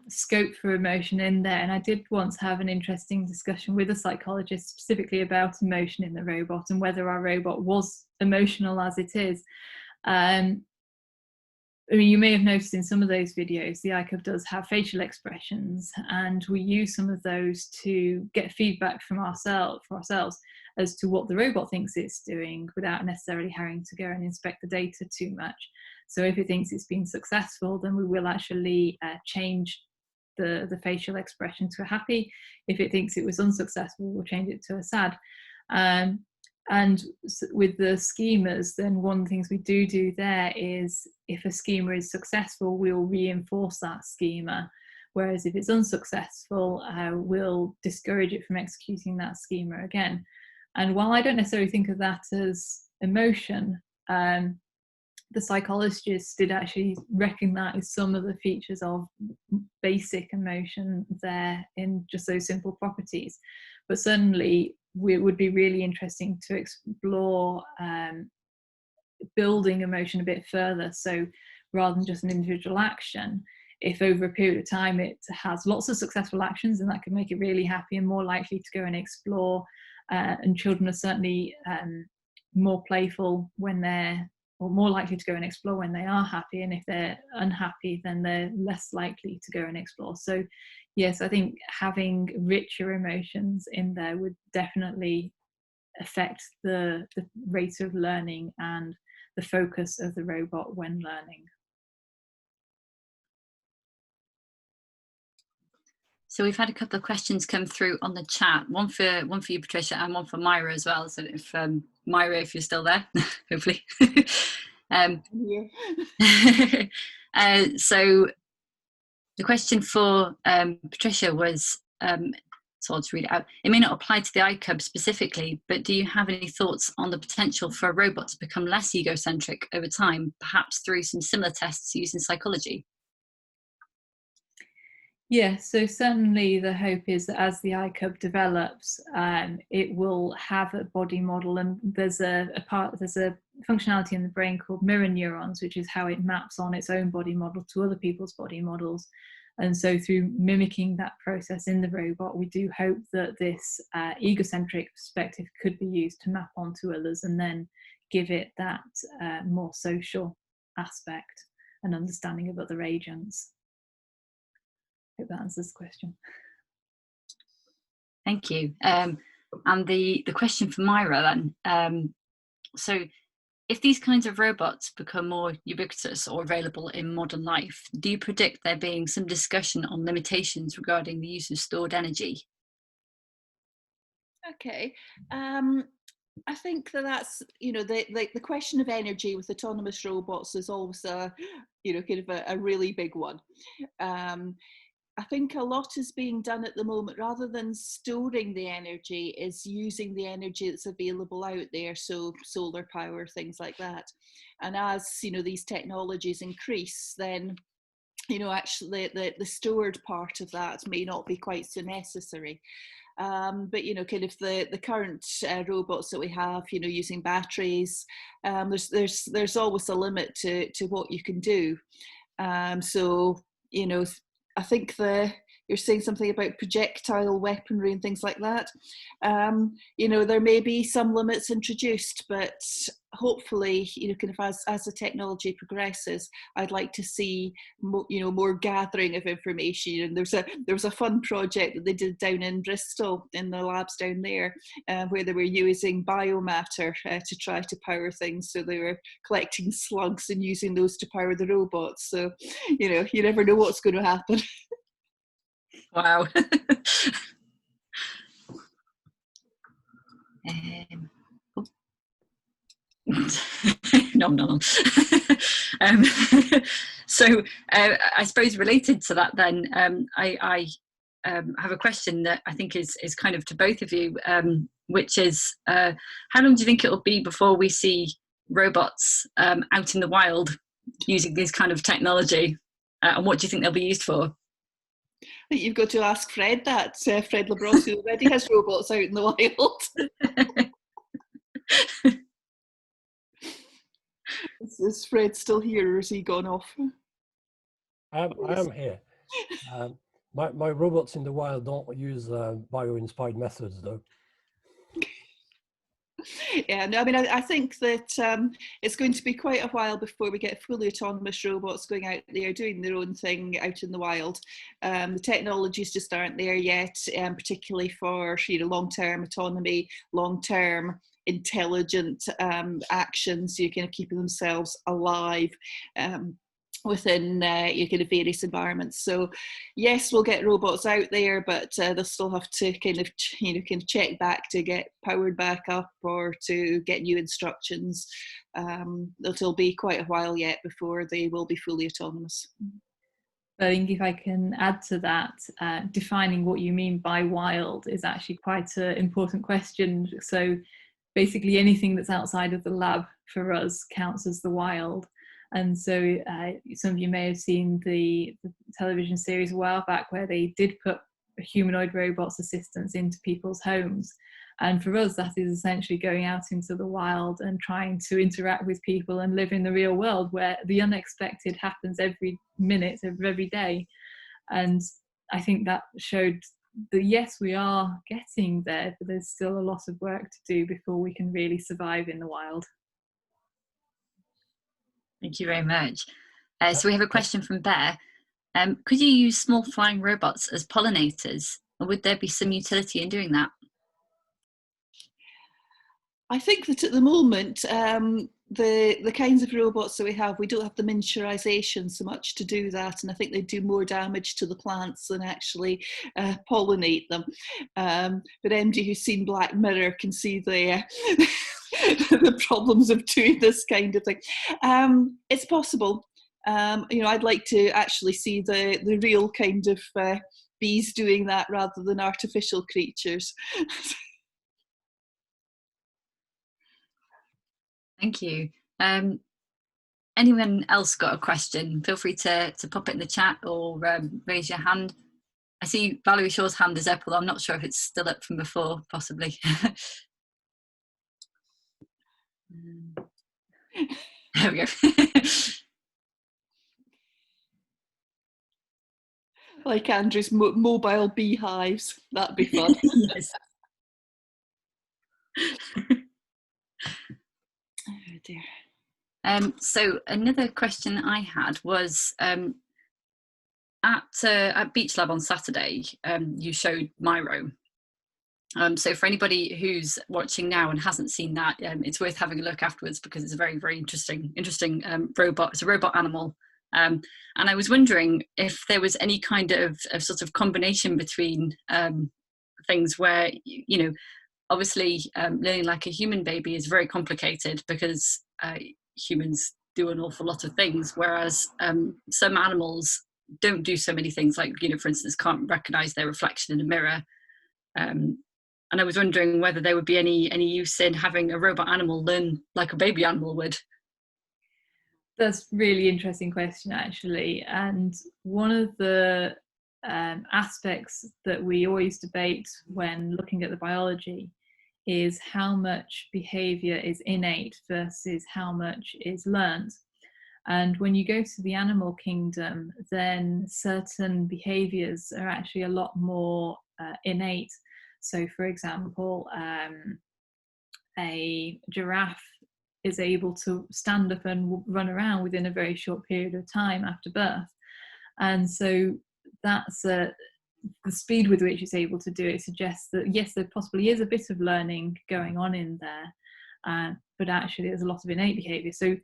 scope for emotion in there. And I did once have an interesting discussion with a psychologist specifically about emotion in the robot and whether our robot was emotional as it is. I mean, you may have noticed in some of those videos, the ICAP does have facial expressions, and we use some of those to get feedback from ourselves as to what the robot thinks it's doing without necessarily having to go and inspect the data too much. So if it thinks it's been successful, then we will actually change the facial expression to a happy. If it thinks it was unsuccessful, we'll change it to a sad. And with the schemas, then one of the things we do there is if a schema is successful, we'll reinforce that schema. Whereas if it's unsuccessful, we'll discourage it from executing that schema again. And while I don't necessarily think of that as emotion, the psychologists did actually recognize some of the features of basic emotion there in just those simple properties. But certainly it would be really interesting to explore building emotion a bit further. So rather than just an individual action, if over a period of time it has lots of successful actions, then that could make it really happy and more likely to go and explore. And children are certainly more playful when they're, or more likely to go and explore when they are happy, and if they're unhappy, then they're less likely to go and explore. So yes, I think having richer emotions in there would definitely affect the rate of learning and the focus of the robot when learning. So we've had a couple of questions come through on the chat, one for you, Patricia, and one for Myra as well. So if Myra, if you're still there, hopefully. So the question for Patricia was, so I'll just read it out. It may not apply to the ICAB specifically, but do you have any thoughts on the potential for a robot to become less egocentric over time, perhaps through some similar tests used in psychology? Yeah, so certainly the hope is that as the ICAB develops, it will have a body model, and there's a functionality in the brain called mirror neurons, which is how it maps on its own body model to other people's body models. And so through mimicking that process in the robot, we do hope that this egocentric perspective could be used to map onto others and then give it that more social aspect and understanding of other agents. I hope that answers the question. Thank you. And the question for Myra then, so if these kinds of robots become more ubiquitous or available in modern life, do you predict there being some discussion on limitations regarding the use of stored energy? Okay. I think that's, you know, the question of energy with autonomous robots is always a, you know, kind of a really big one. I think a lot is being done at the moment, rather than storing the energy, is using the energy that's available out there, so solar power, things like that. And as, you know, these technologies increase, then, you know, actually the stored part of that may not be quite so necessary. But, you know, kind of the current robots that we have, you know, using batteries, there's always a limit to what you can do. So, you know, I think you're saying something about projectile weaponry and things like that. You know, there may be some limits introduced, but hopefully, you know, kind of as the technology progresses, I'd like to see more gathering of information. And there was a fun project that they did down in Bristol in the labs down there, where they were using biomatter to try to power things. So they were collecting slugs and using those to power the robots. So, you know, you never know what's going to happen. Wow. No. So I suppose related to that then, I have a question that I think is kind of to both of you, which is how long do you think it will be before we see robots out in the wild using this kind of technology, and what do you think they'll be used for? I think you've got to ask Fred that. Fred Labrosse, who already has robots out in the wild. Is Fred still here, or has he gone off? I am here. My robots in the wild don't use bio-inspired methods, though. Yeah, no, I mean, I think that it's going to be quite a while before we get fully autonomous robots going out there doing their own thing out in the wild. The technologies just aren't there yet, particularly for long-term autonomy, long-term intelligent actions, kind of keeping themselves alive within your kind of various environments. So yes, we'll get robots out there, but they'll still have to kind of check back to get powered back up or to get new instructions. It'll be quite a while yet before they will be fully autonomous. I think if I can add to that, defining what you mean by wild is actually quite an important question. So basically anything that's outside of the lab for us counts as the wild. And so some of you may have seen the television series a while back where they did put humanoid robots assistants into people's homes. And for us, that is essentially going out into the wild and trying to interact with people and live in the real world where the unexpected happens every minute of every day. And I think that showed that, yes, we are getting there, but there's still a lot of work to do before we can really survive in the wild. Thank you very much. So we have a question from Bear. Could you use small flying robots as pollinators, or would there be some utility in doing that? I think that at the moment, the kinds of robots that we don't have the miniaturization so much to do that, and I think they do more damage to the plants than actually pollinate them. But MD, who's seen Black Mirror, can see the the problems of doing this kind of thing. It's possible. I'd like to actually see the real kind of bees doing that rather than artificial creatures. Thank you. Anyone else got a question? Feel free to pop it in the chat or raise your hand. I see Valerie Shaw's hand is up, although I'm not sure if it's still up from before, possibly. There we go. Like Andrew's mobile beehives. That'd be fun. Yes. Oh dear. So another question I had was at Beach Lab on Saturday, you showed Myro. So for anybody who's watching now and hasn't seen that, it's worth having a look afterwards because it's a very, very interesting robot. It's a robot animal. And I was wondering if there was any kind of sort of combination between things where, obviously learning like a human baby is very complicated because humans do an awful lot of things, whereas some animals don't do so many things, like, for instance, can't recognize their reflection in a mirror. And I was wondering whether there would be any use in having a robot animal learn like a baby animal would. That's a really interesting question, actually. And one of the aspects that we always debate when looking at the biology is how much behavior is innate versus how much is learned. And when you go to the animal kingdom, then certain behaviors are actually a lot more innate. So, for example, a giraffe is able to stand up and run around within a very short period of time after birth. And so that's the speed with which it's able to do it suggests that, yes, there possibly is a bit of learning going on in there, but actually there's a lot of innate behavior. So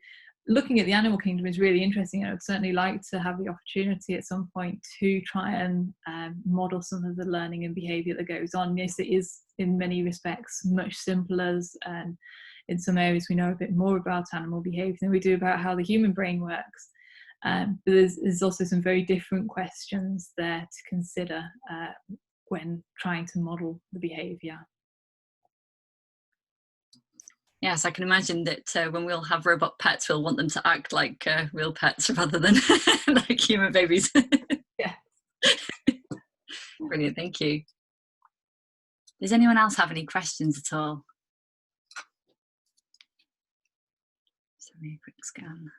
looking at the animal kingdom is really interesting. I would certainly like to have the opportunity at some point to try and model some of the learning and behavior that goes on. Yes, it is in many respects much simpler, and in some areas we know a bit more about animal behavior than we do about how the human brain works. But there's also some very different questions there to consider when trying to model the behaviour. Yes, I can imagine that when we'll have robot pets, we'll want them to act like real pets rather than like human babies. Yeah. Brilliant, thank you. Does anyone else have any questions at all? Just having a quick scan.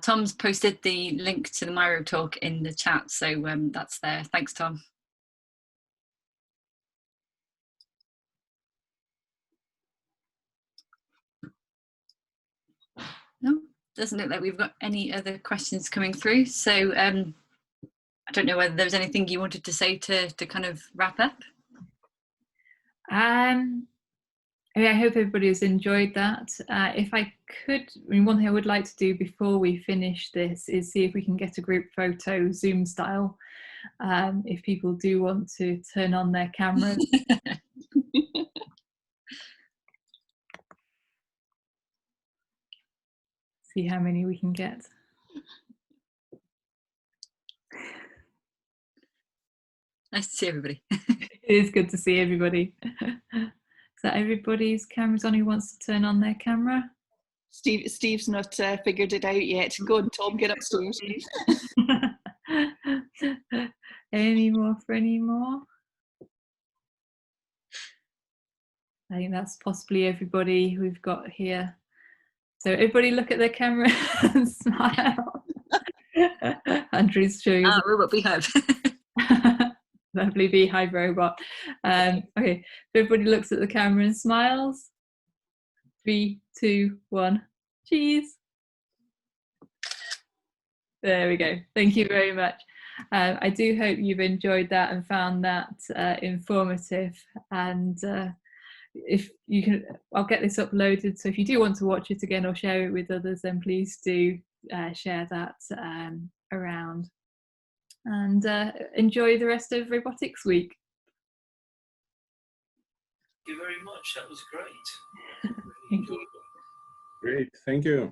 Tom's posted the link to the Myra talk in the chat, so that's there. Thanks, Tom. No, doesn't look like we've got any other questions coming through. So I don't know whether there was anything you wanted to say to kind of wrap up. I hope everybody has enjoyed that. If I could, one thing I would like to do before we finish this is see if we can get a group photo Zoom style, if people do want to turn on their cameras. See how many we can get. Nice to see everybody. It is good to see everybody. Is that everybody's cameras on who wants to turn on their camera? Steve's not figured it out yet. Go on, Tom, get upstairs. Any more for any more? I think that's possibly everybody we've got here. So everybody look at their camera and smile. Andrew's showing us. Robot Beehive. Lovely beehive robot. Okay, so everybody looks at the camera and smiles. 3, 2, 1, cheese. There we go. Thank you very much. I do hope you've enjoyed that and found that informative. And if you can, I'll get this uploaded. So if you do want to watch it again or share it with others, then please do share that around. And enjoy the rest of Robotics Week. Thank you very much. That was great. Thank you. Great, thank you.